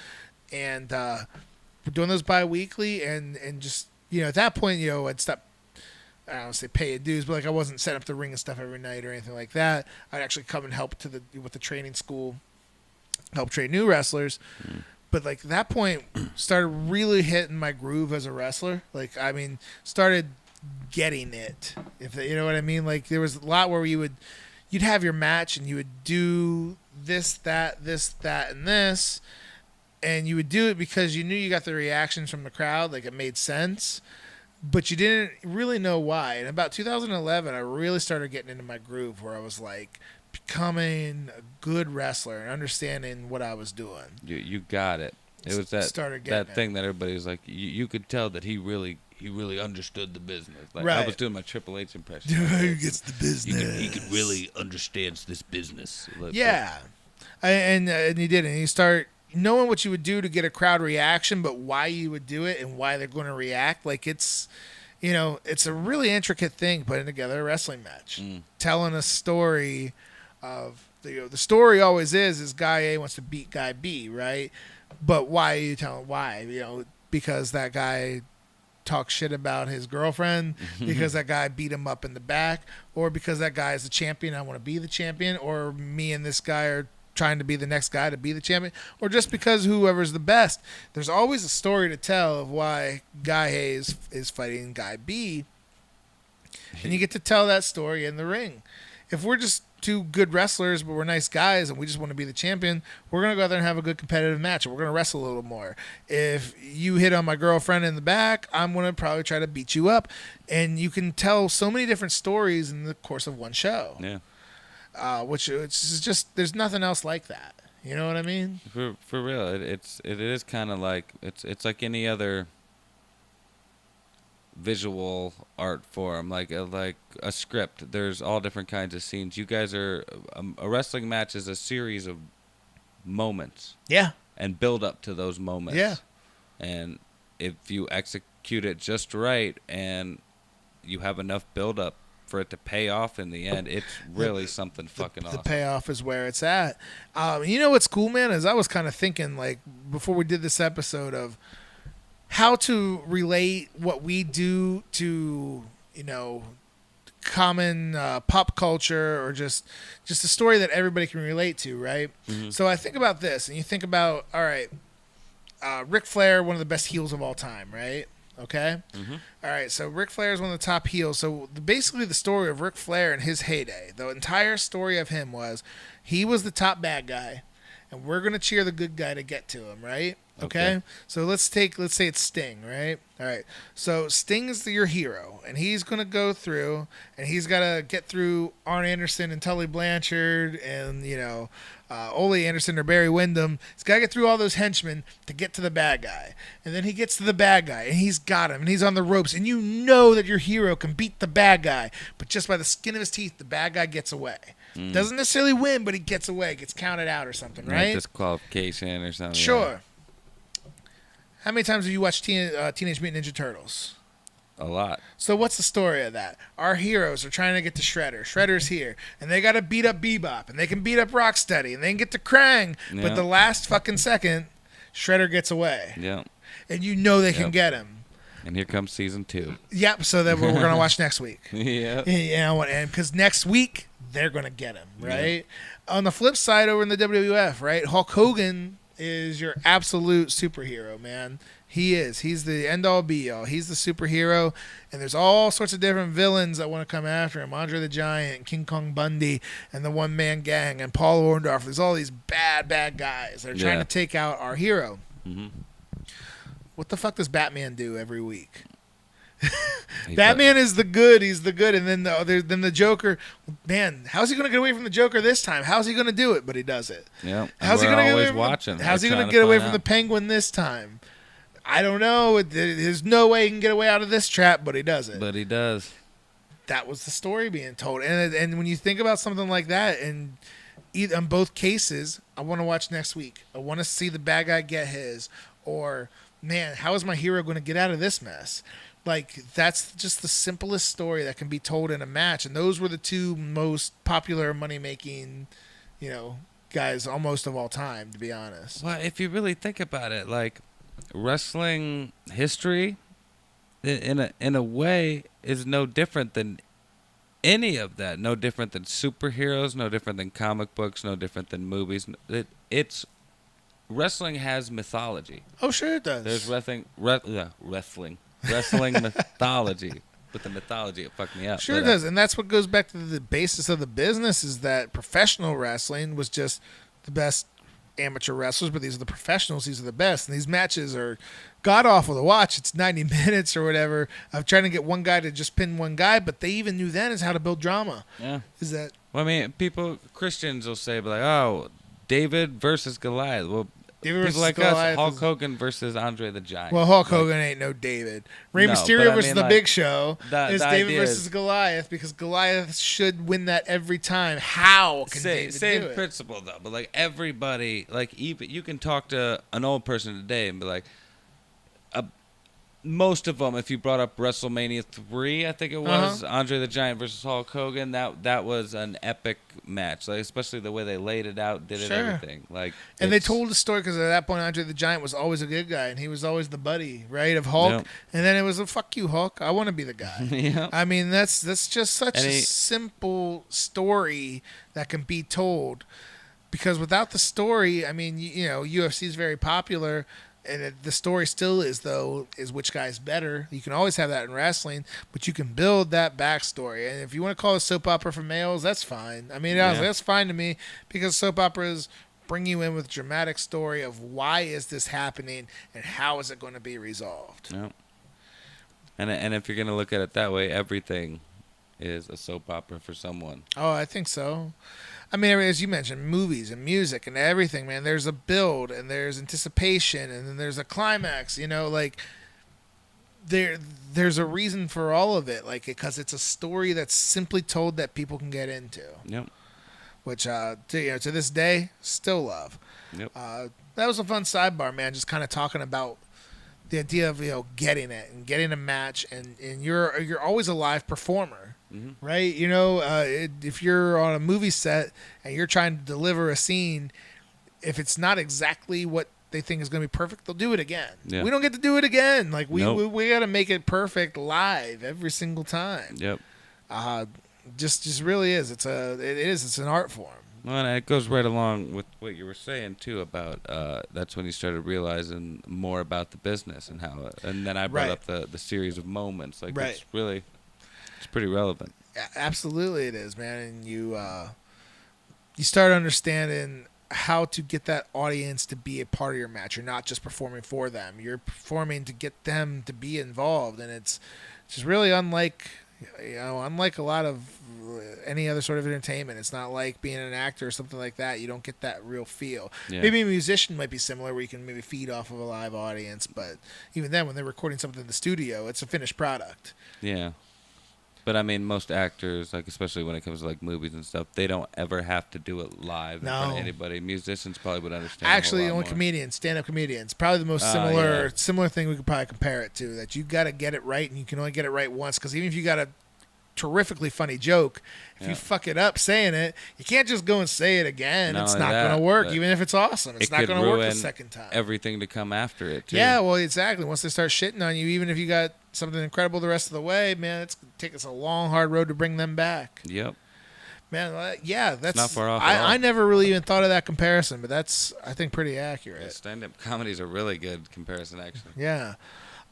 And we're doing those bi-weekly, and just, at that point, I'd stopped, I don't want to say pay dues, but like I wasn't setting up the ring and stuff every night or anything like that. I'd actually come and help with the training school, help train new wrestlers. But like at that point, started really hitting my groove as a wrestler. Like, I mean, started getting it. If you know what I mean. Like there was a lot where you'd have your match and you would do this, that, and this, and you would do it because you knew you got the reactions from the crowd. Like it made sense. But you didn't really know why. And about 2011, I really started getting into my groove where I was like becoming a good wrestler and understanding what I was doing. You got it. It was that thing that everybody was like, you could tell that he really understood the business. Like Right. I was doing my Triple H impression. Who gets the business? He could really understand this business. Yeah. And you did. And you start knowing what you would do to get a crowd reaction, but why you would do it and why they're going to react. Like it's a really intricate thing putting together a wrestling match, telling a story of the story always is guy A wants to beat guy B, right? But why are you telling why? Because that guy talks shit about his girlfriend, because that guy beat him up in the back, or because that guy is the champion, I want to be the champion, or me and this guy are trying to be the next guy to be the champion, or just because whoever's the best. There's always a story to tell of why guy A is fighting guy B, and you get to tell that story in the ring. If we're just two good wrestlers but we're nice guys and we just want to be the champion, we're going to go out there and have a good competitive match, and we're going to wrestle a little more. If you hit on my girlfriend in the back, I'm going to probably try to beat you up, and you can tell so many different stories in the course of one show. Yeah. Which is just, there's nothing else like that. You know what I mean? For real, it is kind of like it's like any other visual art form, like a script. There's all different kinds of scenes. You guys are a wrestling match is a series of moments. Yeah. And build up to those moments. Yeah. And if you execute it just right and you have enough build up for it to pay off in the end, it's really something fucking awesome. The payoff is where it's at. You know what's cool, man, is I was kind of thinking, like, before we did this episode, of how to relate what we do to, common pop culture, or just a story that everybody can relate to, right? Mm-hmm. So I think about this, and you think about, all right, Ric Flair, one of the best heels of all time, right? Okay? Mm-hmm. All right, so Ric Flair is one of the top heels. So basically the story of Ric Flair in his heyday, the entire story of him was he was the top bad guy, and we're going to cheer the good guy to get to him, right? Okay? So let's say it's Sting, right? All right. So Sting's your hero, and he's going to go through, and he's got to get through Arn Anderson and Tully Blanchard and, Ole Anderson or Barry Windham. He's got to get through all those henchmen to get to the bad guy. And then he gets to the bad guy, and he's got him, and he's on the ropes, and you know that your hero can beat the bad guy, but just by the skin of his teeth, the bad guy gets away. Doesn't necessarily win, but he gets away, gets counted out or something, right? Disqualification or something. Sure. Yeah. How many times have you watched Teenage Mutant Ninja Turtles? A lot. So what's the story of that? Our heroes are trying to get to Shredder. Shredder's here, and they got to beat up Bebop, and they can beat up Rocksteady, and they can get to Krang, but the last fucking second, Shredder gets away. Yeah. And you know they can get him. And here comes season 2. Yep, so that we're going to watch next week. Yeah. And because next week, they're going to get him, right? Yeah. On the flip side, over in the WWF, right, Hulk Hogan is your absolute superhero, man. He is. He's the end-all, be-all. He's the superhero, and there's all sorts of different villains that want to come after him. Andre the Giant, King Kong Bundy, and the One-Man Gang, and Paul Orndorff. There's all these bad guys that are trying to take out our hero. Mm-hmm. What the fuck does Batman do every week? Batman is the good. He's the good. And then the Joker, man, how's he going to get away from the Joker this time? How's he going to do it? But he does it. Yeah. How's he going to get away watching? How's he going to get away from the Penguin this time? I don't know. There's no way he can get away out of this trap, but he does it. But he does. That was the story being told. And when you think about something like that, and in both cases, I want to watch next week. I want to see the bad guy get his. Or, man, how is my hero going to get out of this mess? Like, that's just the simplest story that can be told in a match. And those were the two most popular money-making, guys almost of all time, to be honest. Well, if you really think about it, like, wrestling history, in a way, is no different than any of that. No different than superheroes, no different than comic books, no different than movies. Wrestling has mythology. Oh, sure it does. There's wrestling mythology. With the mythology, it fucked me up. Sure it does. And that's what goes back to the basis of the business, is that professional wrestling was just the best amateur wrestlers, but these are the professionals. These are the best. And these matches are god-awful to watch. It's 90 minutes or whatever of trying to get one guy to just pin one guy, but they even knew then is how to build drama. Yeah. Is that... Well, I mean, Christians will say, like, oh, David versus Goliath. Well, people like us, Hulk Hogan versus Andre the Giant. Well, Hulk Hogan ain't no David. Rey Mysterio versus the Big Show is David versus Goliath, because Goliath should win that every time. How can David do it? Same principle, though. But, like, everybody, like, even you can talk to an old person today and be like, most of them, if you brought up WrestleMania 3, I think it was, Andre the Giant versus Hulk Hogan, that was an epic match, like, especially the way they laid it out, did it, everything. Like, and they told the story because at that point, Andre the Giant was always a good guy, and he was always the buddy, right, of Hulk. Yep. And then it was a fuck you, Hulk. I want to be the guy. Yep. I mean, that's just such a simple story that can be told, because without the story, I mean, UFC is very popular. And the story still is which guy's better. You can always have that in wrestling, but you can build that backstory. And if you want to call it soap opera for males, that's fine. I mean, that's fine to me, because soap operas bring you in with a dramatic story of why is this happening and how is it going to be resolved. Yeah. And if you're going to look at it that way, everything is a soap opera for someone. Oh, I think so. I mean, as you mentioned, movies and music and everything, man, there's a build and there's anticipation and then there's a climax, like there's a reason for all of it, like, because it's a story that's simply told that people can get into. Yep. Which, to this day, still love. Yep. That was a fun sidebar, man, just kind of talking about the idea of, getting it and getting a match, and you're always a live performer. Mm-hmm. Right? If you're on a movie set and you're trying to deliver a scene, if it's not exactly what they think is going to be perfect, they'll do it again. Yeah. We don't get to do it again. Like, we got to make it perfect live every single time. Yep. Just really is. It's an art form. Well, and it goes right along with what you were saying too about that's when you started realizing more about the business and how, and then I brought up the series of moments. Like, it's really. It's pretty relevant. Absolutely it is, man. And you start understanding how to get that audience to be a part of your match. You're not just performing for them. You're performing to get them to be involved, and it's just really unlike unlike a lot of any other sort of entertainment. It's not like being an actor or something like that. You don't get that real feel. Yeah. Maybe a musician might be similar, where you can maybe feed off of a live audience, but even then, when they're recording something in the studio, it's a finished product. Yeah. But I mean, most actors, like especially when it comes to like movies and stuff, they don't ever have to do it live in front of anybody. Musicians probably would understand. Actually, only comedians, stand-up comedians, probably the most similar thing we could probably compare it to. That you got to get it right, and you can only get it right once. Because even if you got a terrifically funny joke, if you fuck it up saying it, you can't just go and say it again. It's not going to work, even if it's awesome. It's not going to work the second time. Everything to come after it, too. Yeah, well, exactly. Once they start shitting on you, even if you got something incredible the rest of the way, man, it's going to take us a long, hard road to bring them back. Yep. Man, yeah, that's not far off. I never really even thought of that comparison, but that's, I think, pretty accurate. Yeah, stand-up comedy is a really good comparison, actually. Yeah.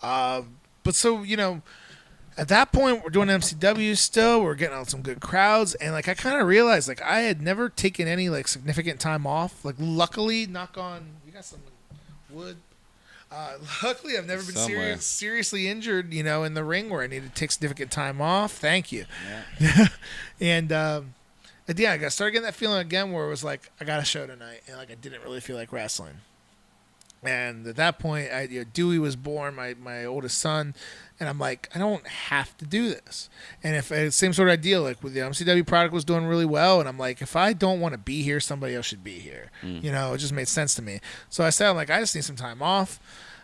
But so, at that point, we're doing MCW still. We're getting out some good crowds, and like I kind of realized, like I had never taken any like significant time off. Like, luckily, knock on, you got some wood. Luckily, I've never been seriously injured, in the ring where I needed to take significant time off. Thank you. Yeah. And I started getting that feeling again where it was like I got a show tonight, and like I didn't really feel like wrestling. And at that point, Dewey was born, my oldest son, and I'm like, I don't have to do this. And if same sort of idea, like with the MCW product was doing really well, and I'm like, if I don't want to be here, somebody else should be here. It just made sense to me. So I said, I'm like, I just need some time off.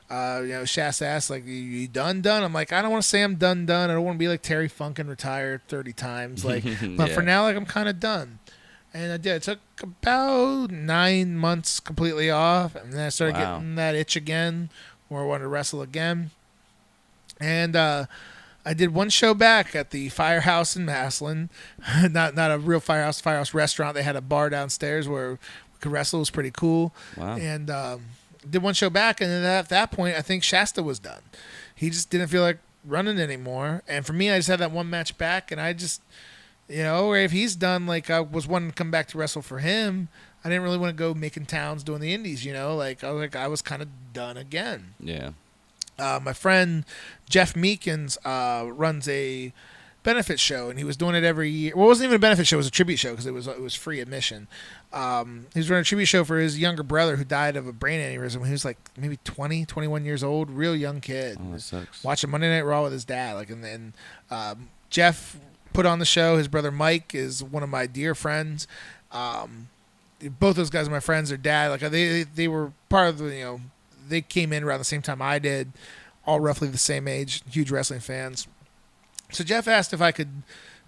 Shasta asked, like, you done? I'm like, I don't want to say I'm done. I don't want to be like Terry Funk and retire 30 times. Like, but for now, like, I'm kind of done. And I did. It took about 9 months completely off. And then I started getting that itch again where I wanted to wrestle again. And I did one show back at the Firehouse in Massillon. not a real firehouse restaurant. They had a bar downstairs where we could wrestle. It was pretty cool. Wow. And did one show back. And then at that point, I think Shasta was done. He just didn't feel like running anymore. And for me, I just had that one match back. And I just... if he's done, like I was wanting to come back to wrestle for him, I didn't really want to go making towns doing the indies, like I was kind of done again. Yeah. My friend Jeff Meekins runs a benefit show, and he was doing it every year. Well, it wasn't even a benefit show; it was a tribute show because it was free admission. He was running a tribute show for his younger brother who died of a brain aneurysm when he was like maybe 20, 21 years old, real young kid. Oh, that sucks. Watching Monday Night Raw with his dad, and Jeff put on the show. His brother Mike is one of my dear friends. Both those guys are my friends. Their dad, like they were part of the, they came in around the same time I did, all roughly the same age, huge wrestling fans. So Jeff asked if I could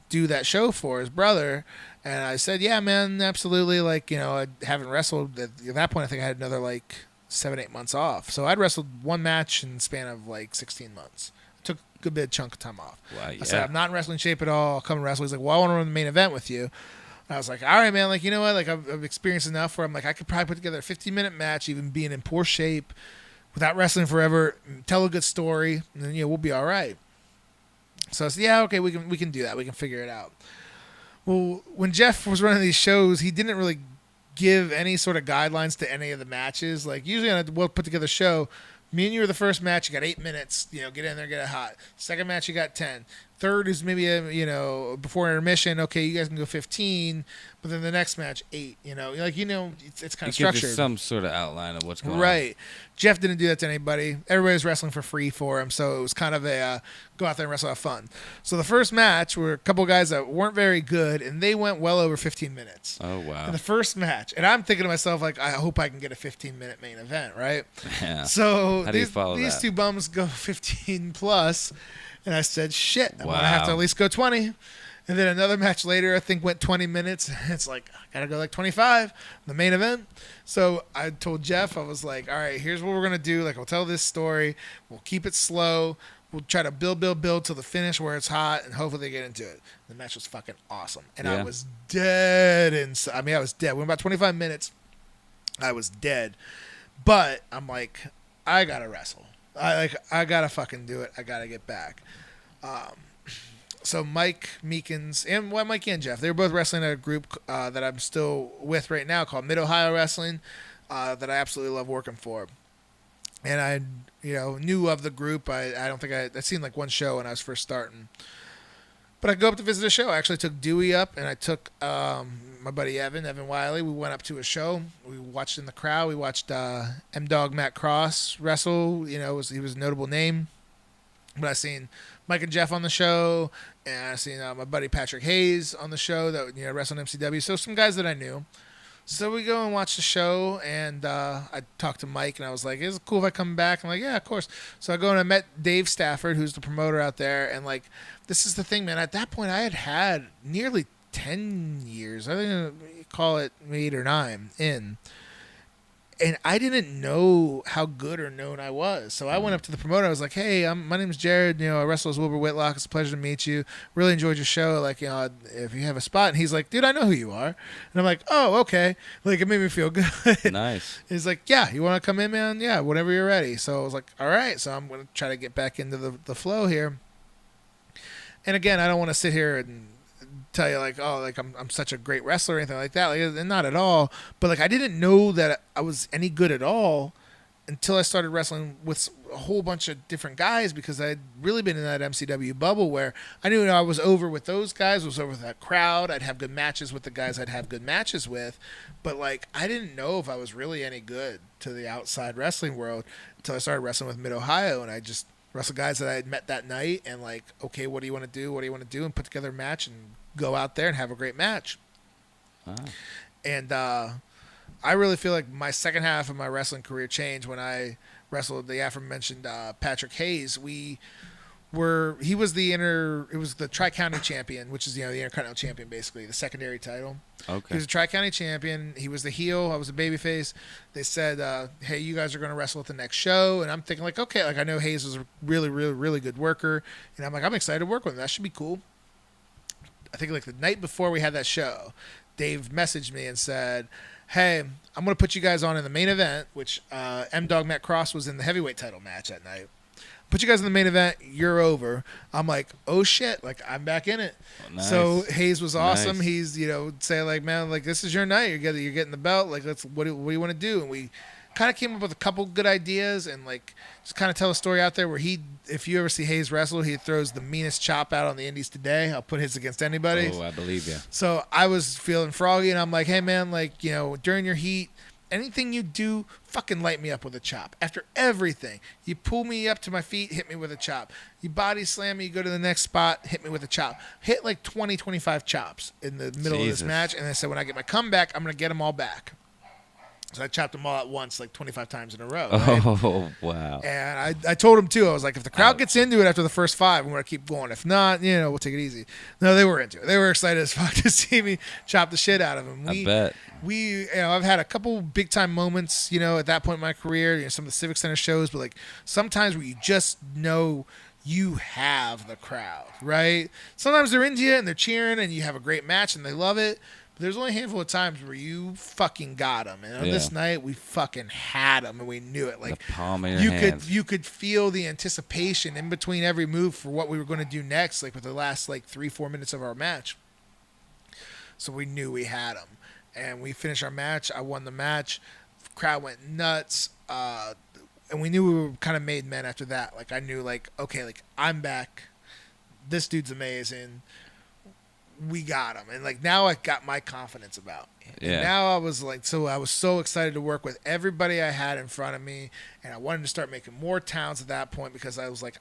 do that show for his brother, and I said, yeah, man, absolutely. Like, I haven't wrestled at that point. I think I had another like 7-8 months off. So I'd wrestled one match in the span of like 16 months. Took a good bit chunk of time off. Wow, yeah. I said, I'm not in wrestling shape at all. I'll come and wrestle. He's like, well, I want to run the main event with you. And I was like, all right, man. Like, you know what? Like, I've experienced enough where I'm like, I could probably put together a 15-minute match, even being in poor shape, without wrestling forever, tell a good story, and then, we'll be all right. So I said, yeah, okay, we can do that. We can figure it out. Well, when Jeff was running these shows, he didn't really give any sort of guidelines to any of the matches. Like, usually on a well put together show, me and you were the first match. You got 8 minutes. Get in there, get it hot. Second match, you got 10. Third is maybe before intermission. Okay, you guys can go 15, but then the next match 8. It's kind of structured. Gives some sort of outline of what's going on. Right. Jeff didn't do that to anybody. Everybody was wrestling for free for him, so it was kind of a go out there and wrestle, have fun. So the first match were a couple guys that weren't very good, and they went well over 15 minutes. Oh wow! In the first match, and I'm thinking to myself like, I hope I can get a 15-minute main event, right? Yeah. So How do you follow these that? two bums go 15 plus. And I said, shit, I'm Wow. going to have to at least go 20. And then another match later, I think went 20 minutes. It's like, I got to go like 25, the main event. So I told Jeff, I was like, all right, here's what we're going to do. Like, I'll tell this story. We'll keep it slow. We'll try to build till the finish where it's hot, and hopefully they get into it. The match was fucking awesome. And I was dead. I was dead. We went about 25 minutes. I was dead. But I'm like, I got to wrestle. I got to fucking do it. I got to get back. So Mike Meekins and Mike and Jeff, they were both wrestling at a group that I'm still with right now called Mid Ohio Wrestling, that I absolutely love working for. And I, knew of the group. I don't think I'd seen like one show when I was first starting. But I go up to visit a show. I actually took Dewey up, and I took my buddy Evan Wiley. We went up to a show. We watched in the crowd. We watched M-Dog Matt Cross wrestle. He was a notable name. But I seen Mike and Jeff on the show, and I seen my buddy Patrick Hayes on the show that wrestled on MCW. So some guys that I knew. So we go and watch the show, and I talked to Mike, and I was like, is it cool if I come back? I'm like, yeah, of course. So I go and I met Dave Stafford, who's the promoter out there, and, like, this is the thing, man. At that point, I had nearly 10 years. I think you call it 8 or 9 in. And I didn't know how good or known I was. So I went up to the promoter. I was like, hey, my name's Jerrod. I wrestle as Wilbur Whitlock. It's a pleasure to meet you. Really enjoyed your show. Like, if you have a spot. And he's like, dude, I know who you are. And I'm like, oh, okay. Like, it made me feel good. Nice. He's like, yeah, you want to come in, man? Yeah, whenever you're ready. So I was like, all right. So I'm going to try to get back into the flow here. And again, I don't want to sit here and tell you like, oh, like I'm such a great wrestler or anything like that. Like, not at all. But like, I didn't know that I was any good at all until I started wrestling with a whole bunch of different guys, because I'd really been in that MCW bubble where I knew I was over with those guys, was over with that crowd. I'd have good matches with the guys I'd have good matches with. But like, I didn't know if I was really any good to the outside wrestling world until I started wrestling with Mid Ohio, and I just wrestled guys that I had met that night and like, okay, what do you want to do? What do you want to do? And put together a match and go out there and have a great match. Wow. And I really feel like my second half of my wrestling career changed when I wrestled the aforementioned Patrick Hayes. He was the Tri-County champion, which is the Intercontinental champion, basically the secondary title. Okay. He was a Tri-County champion. He was the heel. I was a babyface. They said, hey, you guys are going to wrestle at the next show. And I'm thinking like, okay, like I know Hayes was a really, really, really good worker. And I'm like, I'm excited to work with him. That should be cool. I think like the night before we had that show, Dave messaged me and said, hey, I'm going to put you guys on in the main event, which M-Dog Matt Cross was in the heavyweight title match that night. Put you guys in the main event. You're over. I'm like, oh shit, like I'm back in it. Oh, nice. So Hayes was awesome. Nice. He's saying like, man, like this is your night. You're getting the belt. Like what do you want to do? And we kind of came up with a couple good ideas and like just kind of tell a story out there where if you ever see Hayes wrestle, he throws the meanest chop out on the indies today. I'll put his against anybody. Oh, I believe you. So I was feeling froggy, and I'm like, hey man, like during your heat, anything you do, fucking light me up with a chop. After everything, you pull me up to my feet, hit me with a chop. You body slam me, you go to the next spot, hit me with a chop. Hit like 20, 25 chops in the middle of this match, and I said, when I get my comeback, I'm going to get them all back. So I chopped them all at once, like 25 times in a row. Right? Oh, wow. And I told him, too, I was like, if the crowd gets into it after the first 5, I'm going to keep going. If not, we'll take it easy. No, they were into it. They were excited as fuck to see me chop the shit out of them. I bet. I've had a couple big time moments, at that point in my career, some of the Civic Center shows, but like sometimes where you just know you have the crowd, right? Sometimes they're into you and they're cheering and you have a great match and they love it. There's only a handful of times where you fucking got them, and on this night we fucking had them, and we knew it. Like the palm of your hands. You could feel the anticipation in between every move for what we were going to do next, like with the last like 3-4 minutes of our match. So we knew we had them, and we finished our match. I won the match. The crowd went nuts, and we knew we were kind of made men after that. Like I knew, like okay, like I'm back. This dude's amazing. We got him, and like now I got my confidence about. Yeah. And now I was so excited to work with everybody I had in front of me, and I wanted to start making more towns at that point because I was like,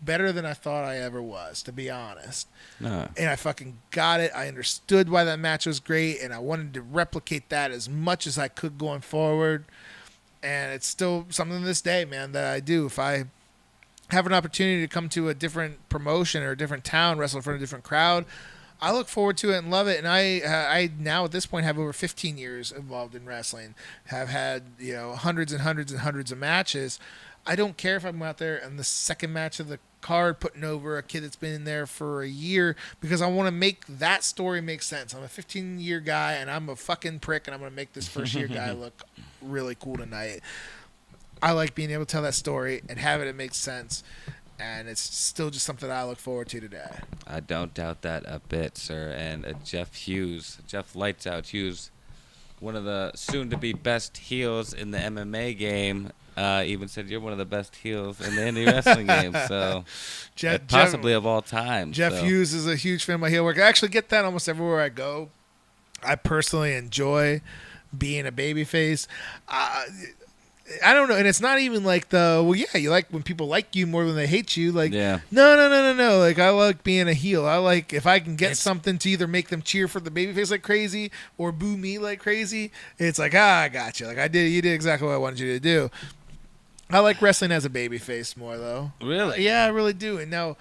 better than I thought I ever was, to be honest. No. And I fucking got it. I understood why that match was great, and I wanted to replicate that as much as I could going forward. And it's still something to this day, man, that I do. If I have an opportunity to come to a different promotion or a different town, wrestle in front of a different crowd, I look forward to it and love it. And I now at this point have over 15 years involved in wrestling, have had hundreds and hundreds and hundreds of matches. I don't care if I'm out there in the second match of the card putting over a kid that's been in there for a year, because I want to make that story make sense. I'm a 15-year guy and I'm a fucking prick, and I'm going to make this first-year guy look really cool tonight. I like being able to tell that story and have it make sense. and it's still just something I look forward to today. I don't doubt that a bit, sir. And Jeff Lights Out Hughes, one of the soon-to-be best heels in the MMA game, even said you're one of the best heels in the indie wrestling game. So, possibly of all time. Jeff Hughes is a huge fan of my heel work. I actually get that almost everywhere I go. I personally enjoy being a babyface. I don't know, and it's not even like you like when people like you more than they hate you. Like, yeah. No. Like, I like being a heel. I like if I can get something to either make them cheer for the babyface like crazy or boo me like crazy. It's like, I got you. Like, you did exactly what I wanted you to do. I like wrestling as a babyface more though. Really? Yeah, I really do. And now,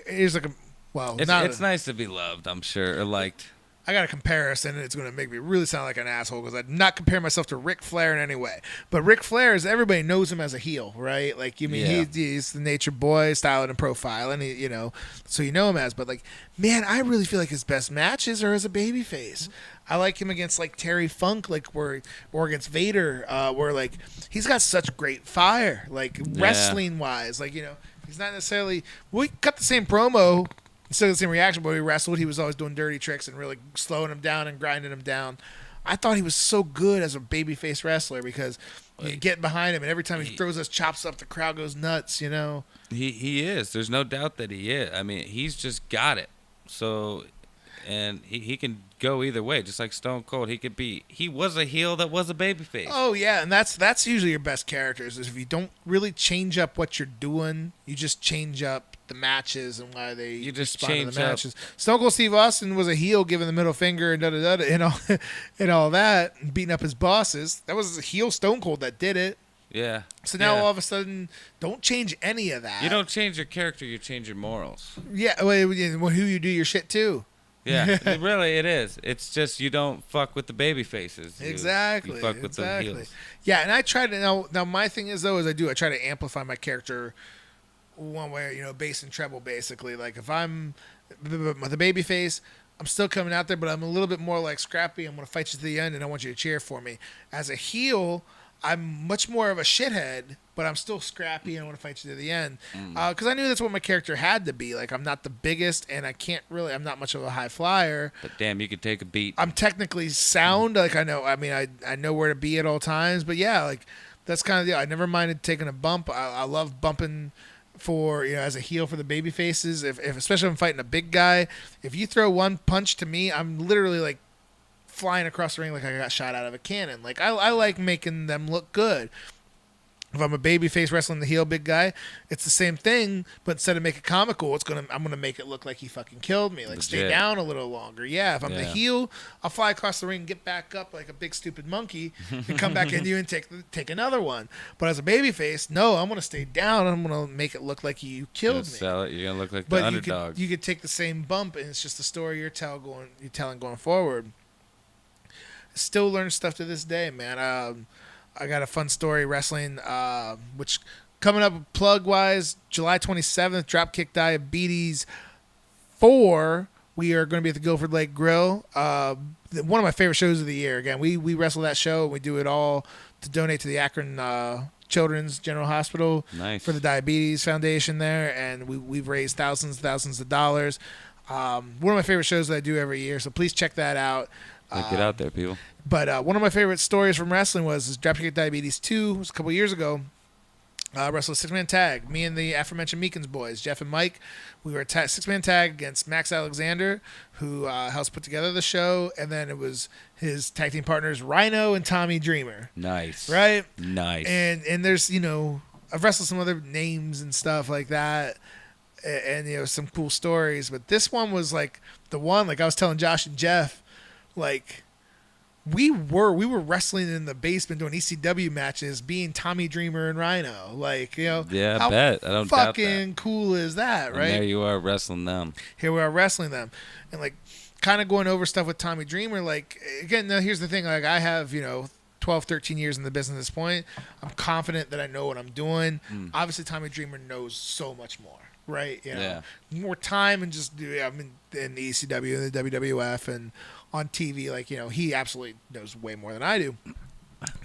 here's like it's nice to be loved, I'm sure, or liked. I got a comparison, and it's going to make me really sound like an asshole because I'm not comparing myself to Ric Flair in any way. But Ric Flair everybody knows him as a heel, right? Like, he's the Nature Boy, style and profile, and so you know him as. But like, man, I really feel like his best matches are as a babyface. I like him against like Terry Funk, or against Vader, where like he's got such great fire, like wrestling wise. Like, he's not necessarily. We cut the same promo. Still the same reaction, but when he wrestled, he was always doing dirty tricks and really slowing him down and grinding him down. I thought he was so good as a babyface wrestler because you get behind him, and every time he throws those chops up, the crowd goes nuts, He is. There's no doubt that he is. I mean, he's just got it. So, and he can go either way, just like Stone Cold. He was a heel that was a babyface. Oh, yeah, and that's usually your best characters, is if you don't really change up what you're doing, you just change up the matches and why they respond to the matches. Stone Cold Steve Austin was a heel giving the middle finger and and all that, and beating up his bosses. That was a heel Stone Cold that did it. Yeah. So now all of a sudden, don't change any of that. You don't change your character, you change your morals. Yeah, well, who you do your shit to. Yeah, really, it is. It's just you don't fuck with the baby faces. Exactly. You fuck with the heels. Yeah, and I try to now my thing is though I try to amplify my character one way, bass and treble basically. Like if I'm the baby face, I'm still coming out there, but I'm a little bit more like Scrappy. I'm going to fight you to the end, and I want you to cheer for me. As a heel, I'm much more of a shithead, but I'm still scrappy and I want to fight you to the end. Because I knew that's what my character had to be. Like, I'm not the biggest, and I'm not much of a high flyer. But damn, you could take a beat. I'm technically sound. Like, I know where to be at all times. But yeah, like, that's kind of the deal. I never minded taking a bump. I love bumping for, as a heel for the baby faces. If especially if I'm fighting a big guy, if you throw one punch to me, I'm literally like flying across the ring like I got shot out of a cannon. Like I like making them look good. If I'm a babyface wrestling the heel big guy, it's the same thing, but instead of make it comical, I'm gonna make it look like he fucking killed me. Like Legit. Stay down a little longer. Yeah, if I'm the heel, I'll fly across the ring and get back up like a big stupid monkey and come back into you and take another one. But as a babyface, no, I'm gonna stay down and I'm gonna make it look like you killed me. Sell it. You're gonna look like the underdog. You could take the same bump, and it's just the story you're telling going forward. Still learn stuff to this day, man. I got a fun story wrestling, which coming up plug wise, July 27th, Dropkick Diabetes 4. We are going to be at the Guilford Lake Grill. One of my favorite shows of the year. Again, we wrestle that show, and we do it all to donate to the Akron Children's General Hospital for the Diabetes Foundation there, and we've raised thousands of dollars. One of my favorite shows that I do every year, so please check that out. Get out there, people. But one of my favorite stories from wrestling was Dropkick Diabetes 2. It was a couple years ago. Wrestled a six-man tag. Me and the aforementioned Meekins boys, Jeff and Mike, we were a six-man tag against Max Alexander, who helped put together the show. And then it was his tag team partners, Rhino and Tommy Dreamer. Nice. Right? Nice. And there's, I've wrestled some other names and stuff like that. And, some cool stories. But this one was like the one, like I was telling Josh and Jeff, like we were wrestling in the basement doing ECW matches, being Tommy Dreamer and Rhino. Like, yeah, how I bet. I don't doubt that. Fucking cool is that, right? And there you are wrestling them. Here we are wrestling them, and like kind of going over stuff with Tommy Dreamer. Like again, now here's the thing. Like I have 12, 13 years in the business at this point. I'm confident that I know what I'm doing. Obviously, Tommy Dreamer knows so much more. Right, more time and just in the ECW and the WWF and on TV, like he absolutely knows way more than I do.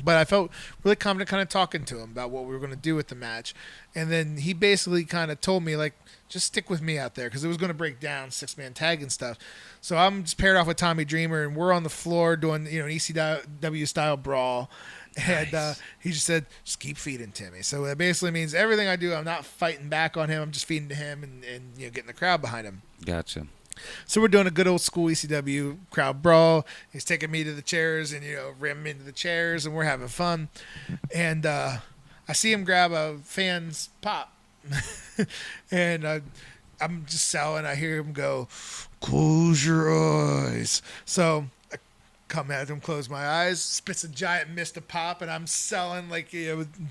But I felt really confident kind of talking to him about what we were going to do with the match. And then he basically kind of told me, like, just stick with me out there because it was going to break down 6-man tag and stuff. So I'm just paired off with Tommy Dreamer, and we're on the floor doing, an ECW-style brawl. And Nice. he just said, just keep feeding Timmy. So that basically means everything I do, I'm not fighting back on him. I'm just feeding to him and getting the crowd behind him. Gotcha. So we're doing a good old school ECW crowd brawl. He's taking me to the chairs and, ramming me into the chairs, and we're having fun. And I see him grab a fan's pop. And I'm just selling. I hear him go, close your eyes. So I come at him, close my eyes, spits a giant mist of pop, and I'm selling like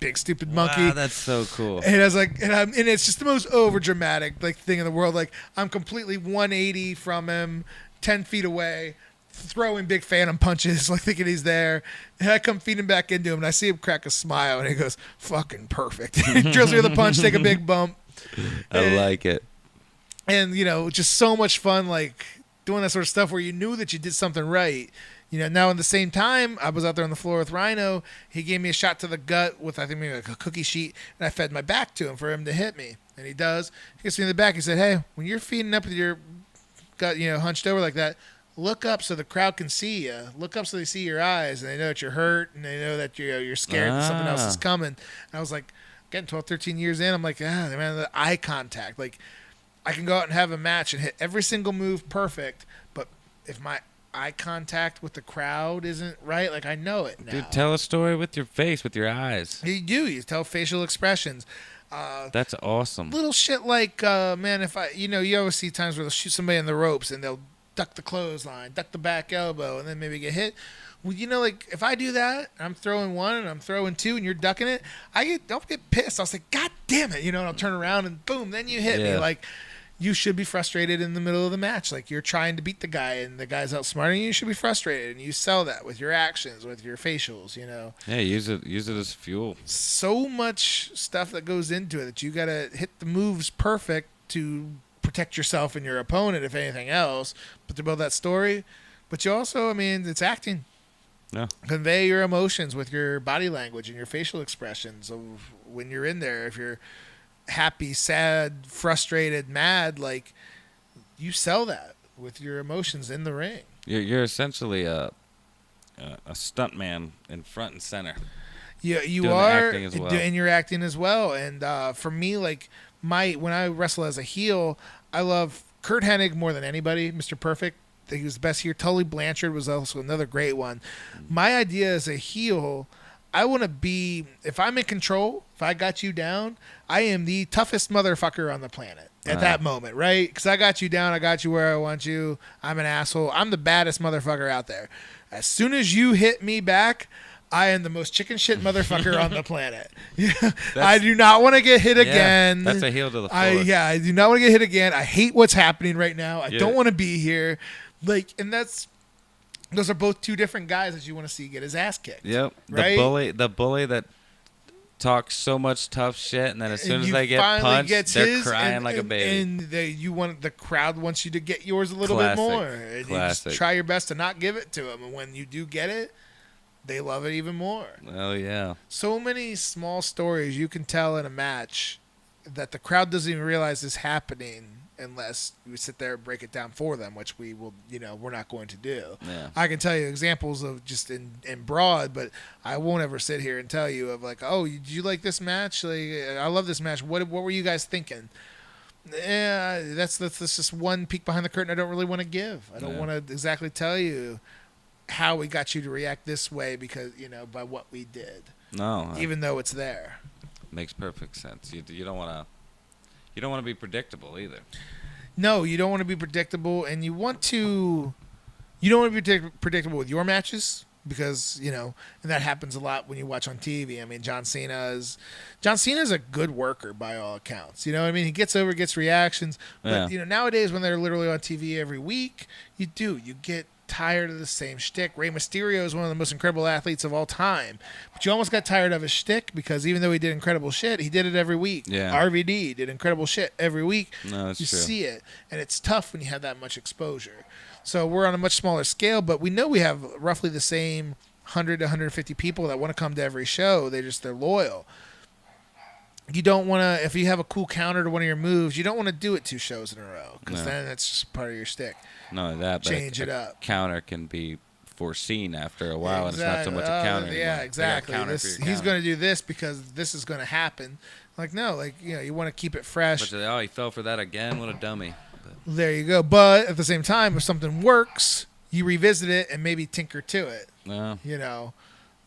big stupid monkey. Wow, that's so cool. And I was like, and it's just the most over dramatic thing in the world. Like I'm completely 180 from him, 10 feet away, throwing big phantom punches, like thinking he's there. And I come feeding back into him, and I see him crack a smile, and he goes, "Fucking perfect." He drills me with a punch, take a big bump. I like it. And just so much fun, like doing that sort of stuff where you knew that you did something right. Now in the same time, I was out there on the floor with Rhino. He gave me a shot to the gut with, I think, maybe like a cookie sheet, and I fed my back to him for him to hit me. And he does. He gets me in the back. He said, "Hey, when you're feeding up with your gut, hunched over like that, look up so the crowd can see you. Look up so they see your eyes, and they know that you're hurt, and they know that you're scared that something else is coming." And I was like, getting 12, 13 years in, I'm like, man, the eye contact. Like, I can go out and have a match and hit every single move perfect, but if my eye contact with the crowd isn't right, like I know it now. Dude, tell a story with your face, with your eyes. You do. You tell facial expressions. That's awesome. Little shit like, man, if I, you always see times where they'll shoot somebody in the ropes and they'll duck the clothesline, duck the back elbow, and then maybe get hit. Well, like if I do that, I'm throwing one and I'm throwing two and you're ducking it, don't get pissed. I'll say, God damn it, and I'll turn around and boom, then you hit me. Like, you should be frustrated in the middle of the match. Like you're trying to beat the guy and the guy's outsmarting you. You should be frustrated, and you sell that with your actions, with your facials. Yeah, use it as fuel. So much stuff that goes into it that you gotta hit the moves perfect to protect yourself and your opponent, if anything else. But to build that story, but you also, it's acting. Yeah. Convey your emotions with your body language and your facial expressions of when you're in there. If you're happy, sad, frustrated, mad, like you sell that with your emotions in the ring. You're essentially a stuntman in front and center. Yeah, you doing are, acting as well. and you're acting as well. And for me, like when I wrestle as a heel, I love Kurt Hennig more than anybody. Mr. Perfect, I think he was the best here. Tully Blanchard was also another great one. My idea as a heel, I want to be, if I'm in control, if I got you down, I am the toughest motherfucker on the planet at that moment, right? Because I got you down, I got you where I want you. I'm an asshole. I'm the baddest motherfucker out there. As soon as you hit me back, I am the most chicken shit motherfucker on the planet. I do not want to get hit again. That's a heel to the floor. I do not want to get hit again. I hate what's happening right now. I don't want to be here. Like, and those are both two different guys that you want to see get his ass kicked. Yep. Right? The bully that talks so much tough shit, and then as soon as they get punched, they're crying like a baby. And the crowd wants you to get yours a little bit more. And you just try your best to not give it to them. And when you do get it, they love it even more. Oh, yeah. So many small stories you can tell in a match that the crowd doesn't even realize is happening unless we sit there and break it down for them, which we will, we're not going to do. Yeah. I can tell you examples of just in broad, but I won't ever sit here and tell you of like, oh, did you like this match? Like, I love this match. What were you guys thinking? Yeah, that's just one peek behind the curtain I don't really want to give. I don't want to exactly tell you how we got you to react this way because, by what we did. No. Even though it's there. Makes perfect sense. You don't want to be predictable either. No, you don't want to be predictable, and you don't want to be predictable with your matches because, and that happens a lot when you watch on TV. I mean, John Cena's a good worker by all accounts. You know what I mean? He gets over, gets reactions. But, nowadays when they're literally on TV every week, you get tired of the same shtick. Rey Mysterio is one of the most incredible athletes of all time, but you almost got tired of his shtick because even though he did incredible shit, he did it every week. Yeah. RVD did incredible shit every week. No, that's you true. see it, and it's tough when you have that much exposure. So we're on a much smaller scale, but we know we have roughly the same 100 to 150 people that want to come to every show. They're loyal. You don't want to, if you have a cool counter to one of your moves, you don't want to do it 2 shows in a row because then that's just part of your shtick. Not only that, but change it up. Counter can be foreseen after a while, and it's not so much a counter anymore. Yeah, exactly. He's going to do this because this is going to happen. Like, no, like, you want to keep it fresh. But, he fell for that again. What a dummy. But there you go. But at the same time, if something works, you revisit it and maybe tinker to it.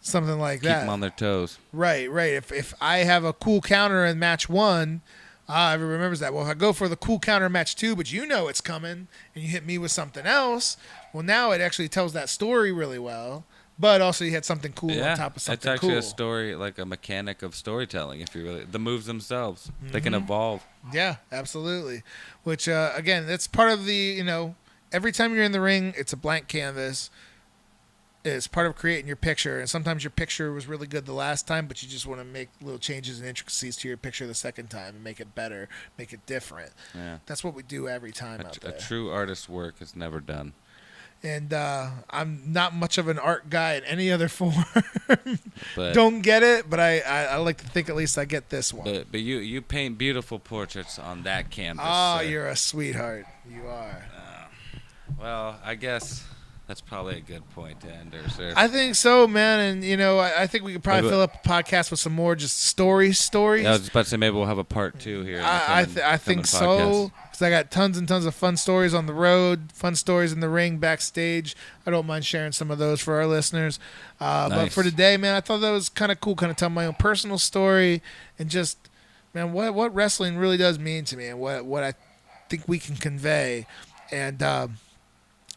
Something like that. Keep them on their toes. Right. If I have a cool counter in match 1, everyone remembers that. Well, if I go for the cool counter in match 2, but it's coming, and you hit me with something else, well, now it actually tells that story really well. But also you had something cool on top of something cool. It's actually a story, like a mechanic of storytelling, if you really... The moves themselves. They can evolve. Yeah, absolutely. Which, again, that's part of the, every time you're in the ring, it's a blank canvas. It's part of creating your picture, and sometimes your picture was really good the last time, but you just want to make little changes and intricacies to your picture the second time and make it better, make it different. Yeah. That's what we do every time out there. A true artist's work is never done. And I'm not much of an art guy in any other form. But don't get it, but I like to think at least I get this one. But you paint beautiful portraits on that canvas. Oh, you're a sweetheart. You are. Well, I guess that's probably a good point to end there, sir. I think so, man. And, I think we could probably fill up a podcast with some more just stories. Yeah, I was just about to say maybe we'll have a part 2 here. I think so. Because I got tons and tons of fun stories on the road, fun stories in the ring, backstage. I don't mind sharing some of those for our listeners. Nice. But for today, man, I thought that was kind of cool, kind of tell my own personal story and just, man, what wrestling really does mean to me and what I think we can convey. And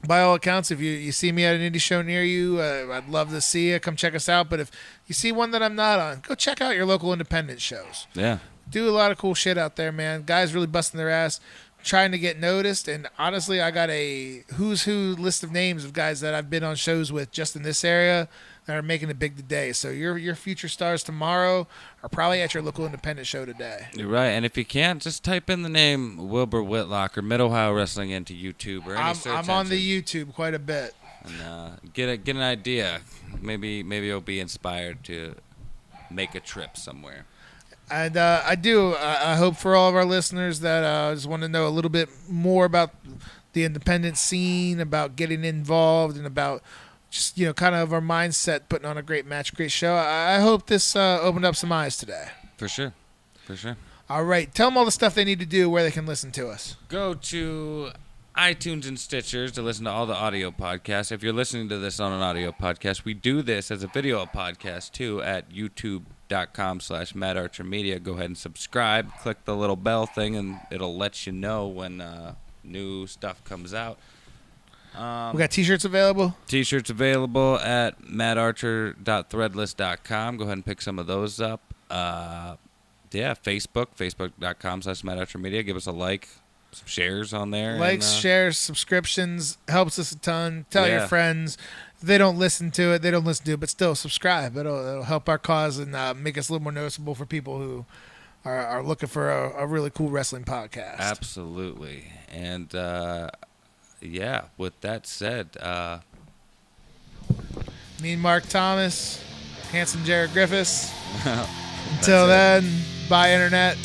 by all accounts, if you see me at an indie show near you, I'd love to see you. Come check us out. But if you see one that I'm not on, go check out your local independent shows. Yeah. Do a lot of cool shit out there, man. Guys really busting their ass, trying to get noticed. And honestly, I got a who's who list of names of guys that I've been on shows with just in this area that are making it big today. So your future stars tomorrow are probably at your local independent show today. You're right. And if you can't, just type in the name Wilbur Whitlock or Mid-Ohio Wrestling into YouTube or any search I'm on engine. the YouTube quite a bit. And get an idea. Maybe you'll be inspired to make a trip somewhere. And I hope for all of our listeners that just want to know a little bit more about the independent scene, about getting involved, and about just, kind of our mindset, putting on a great match, great show. I hope this opened up some eyes today. For sure. All right. Tell them all the stuff they need to do, where they can listen to us. Go to iTunes and Stitchers to listen to all the audio podcasts. If you're listening to this on an audio podcast, we do this as a video podcast, too, at youtube.com/MattArcherMedia. Go ahead and subscribe. Click the little bell thing, and it'll let you know when new stuff comes out. We got T-shirts available? T-shirts available at mattarcher.threadless.com. Go ahead and pick some of those up. Facebook.com/MattArcherMedia. Give us a like, some shares on there. Likes, shares, subscriptions. Helps us a ton. Tell your friends. If they don't listen to it, but still subscribe. It'll help our cause and make us a little more noticeable for people who are looking for a really cool wrestling podcast. Absolutely. And with that said, me and Mark Thomas, handsome Jerrod Griffiths. Until then, bye, Internet.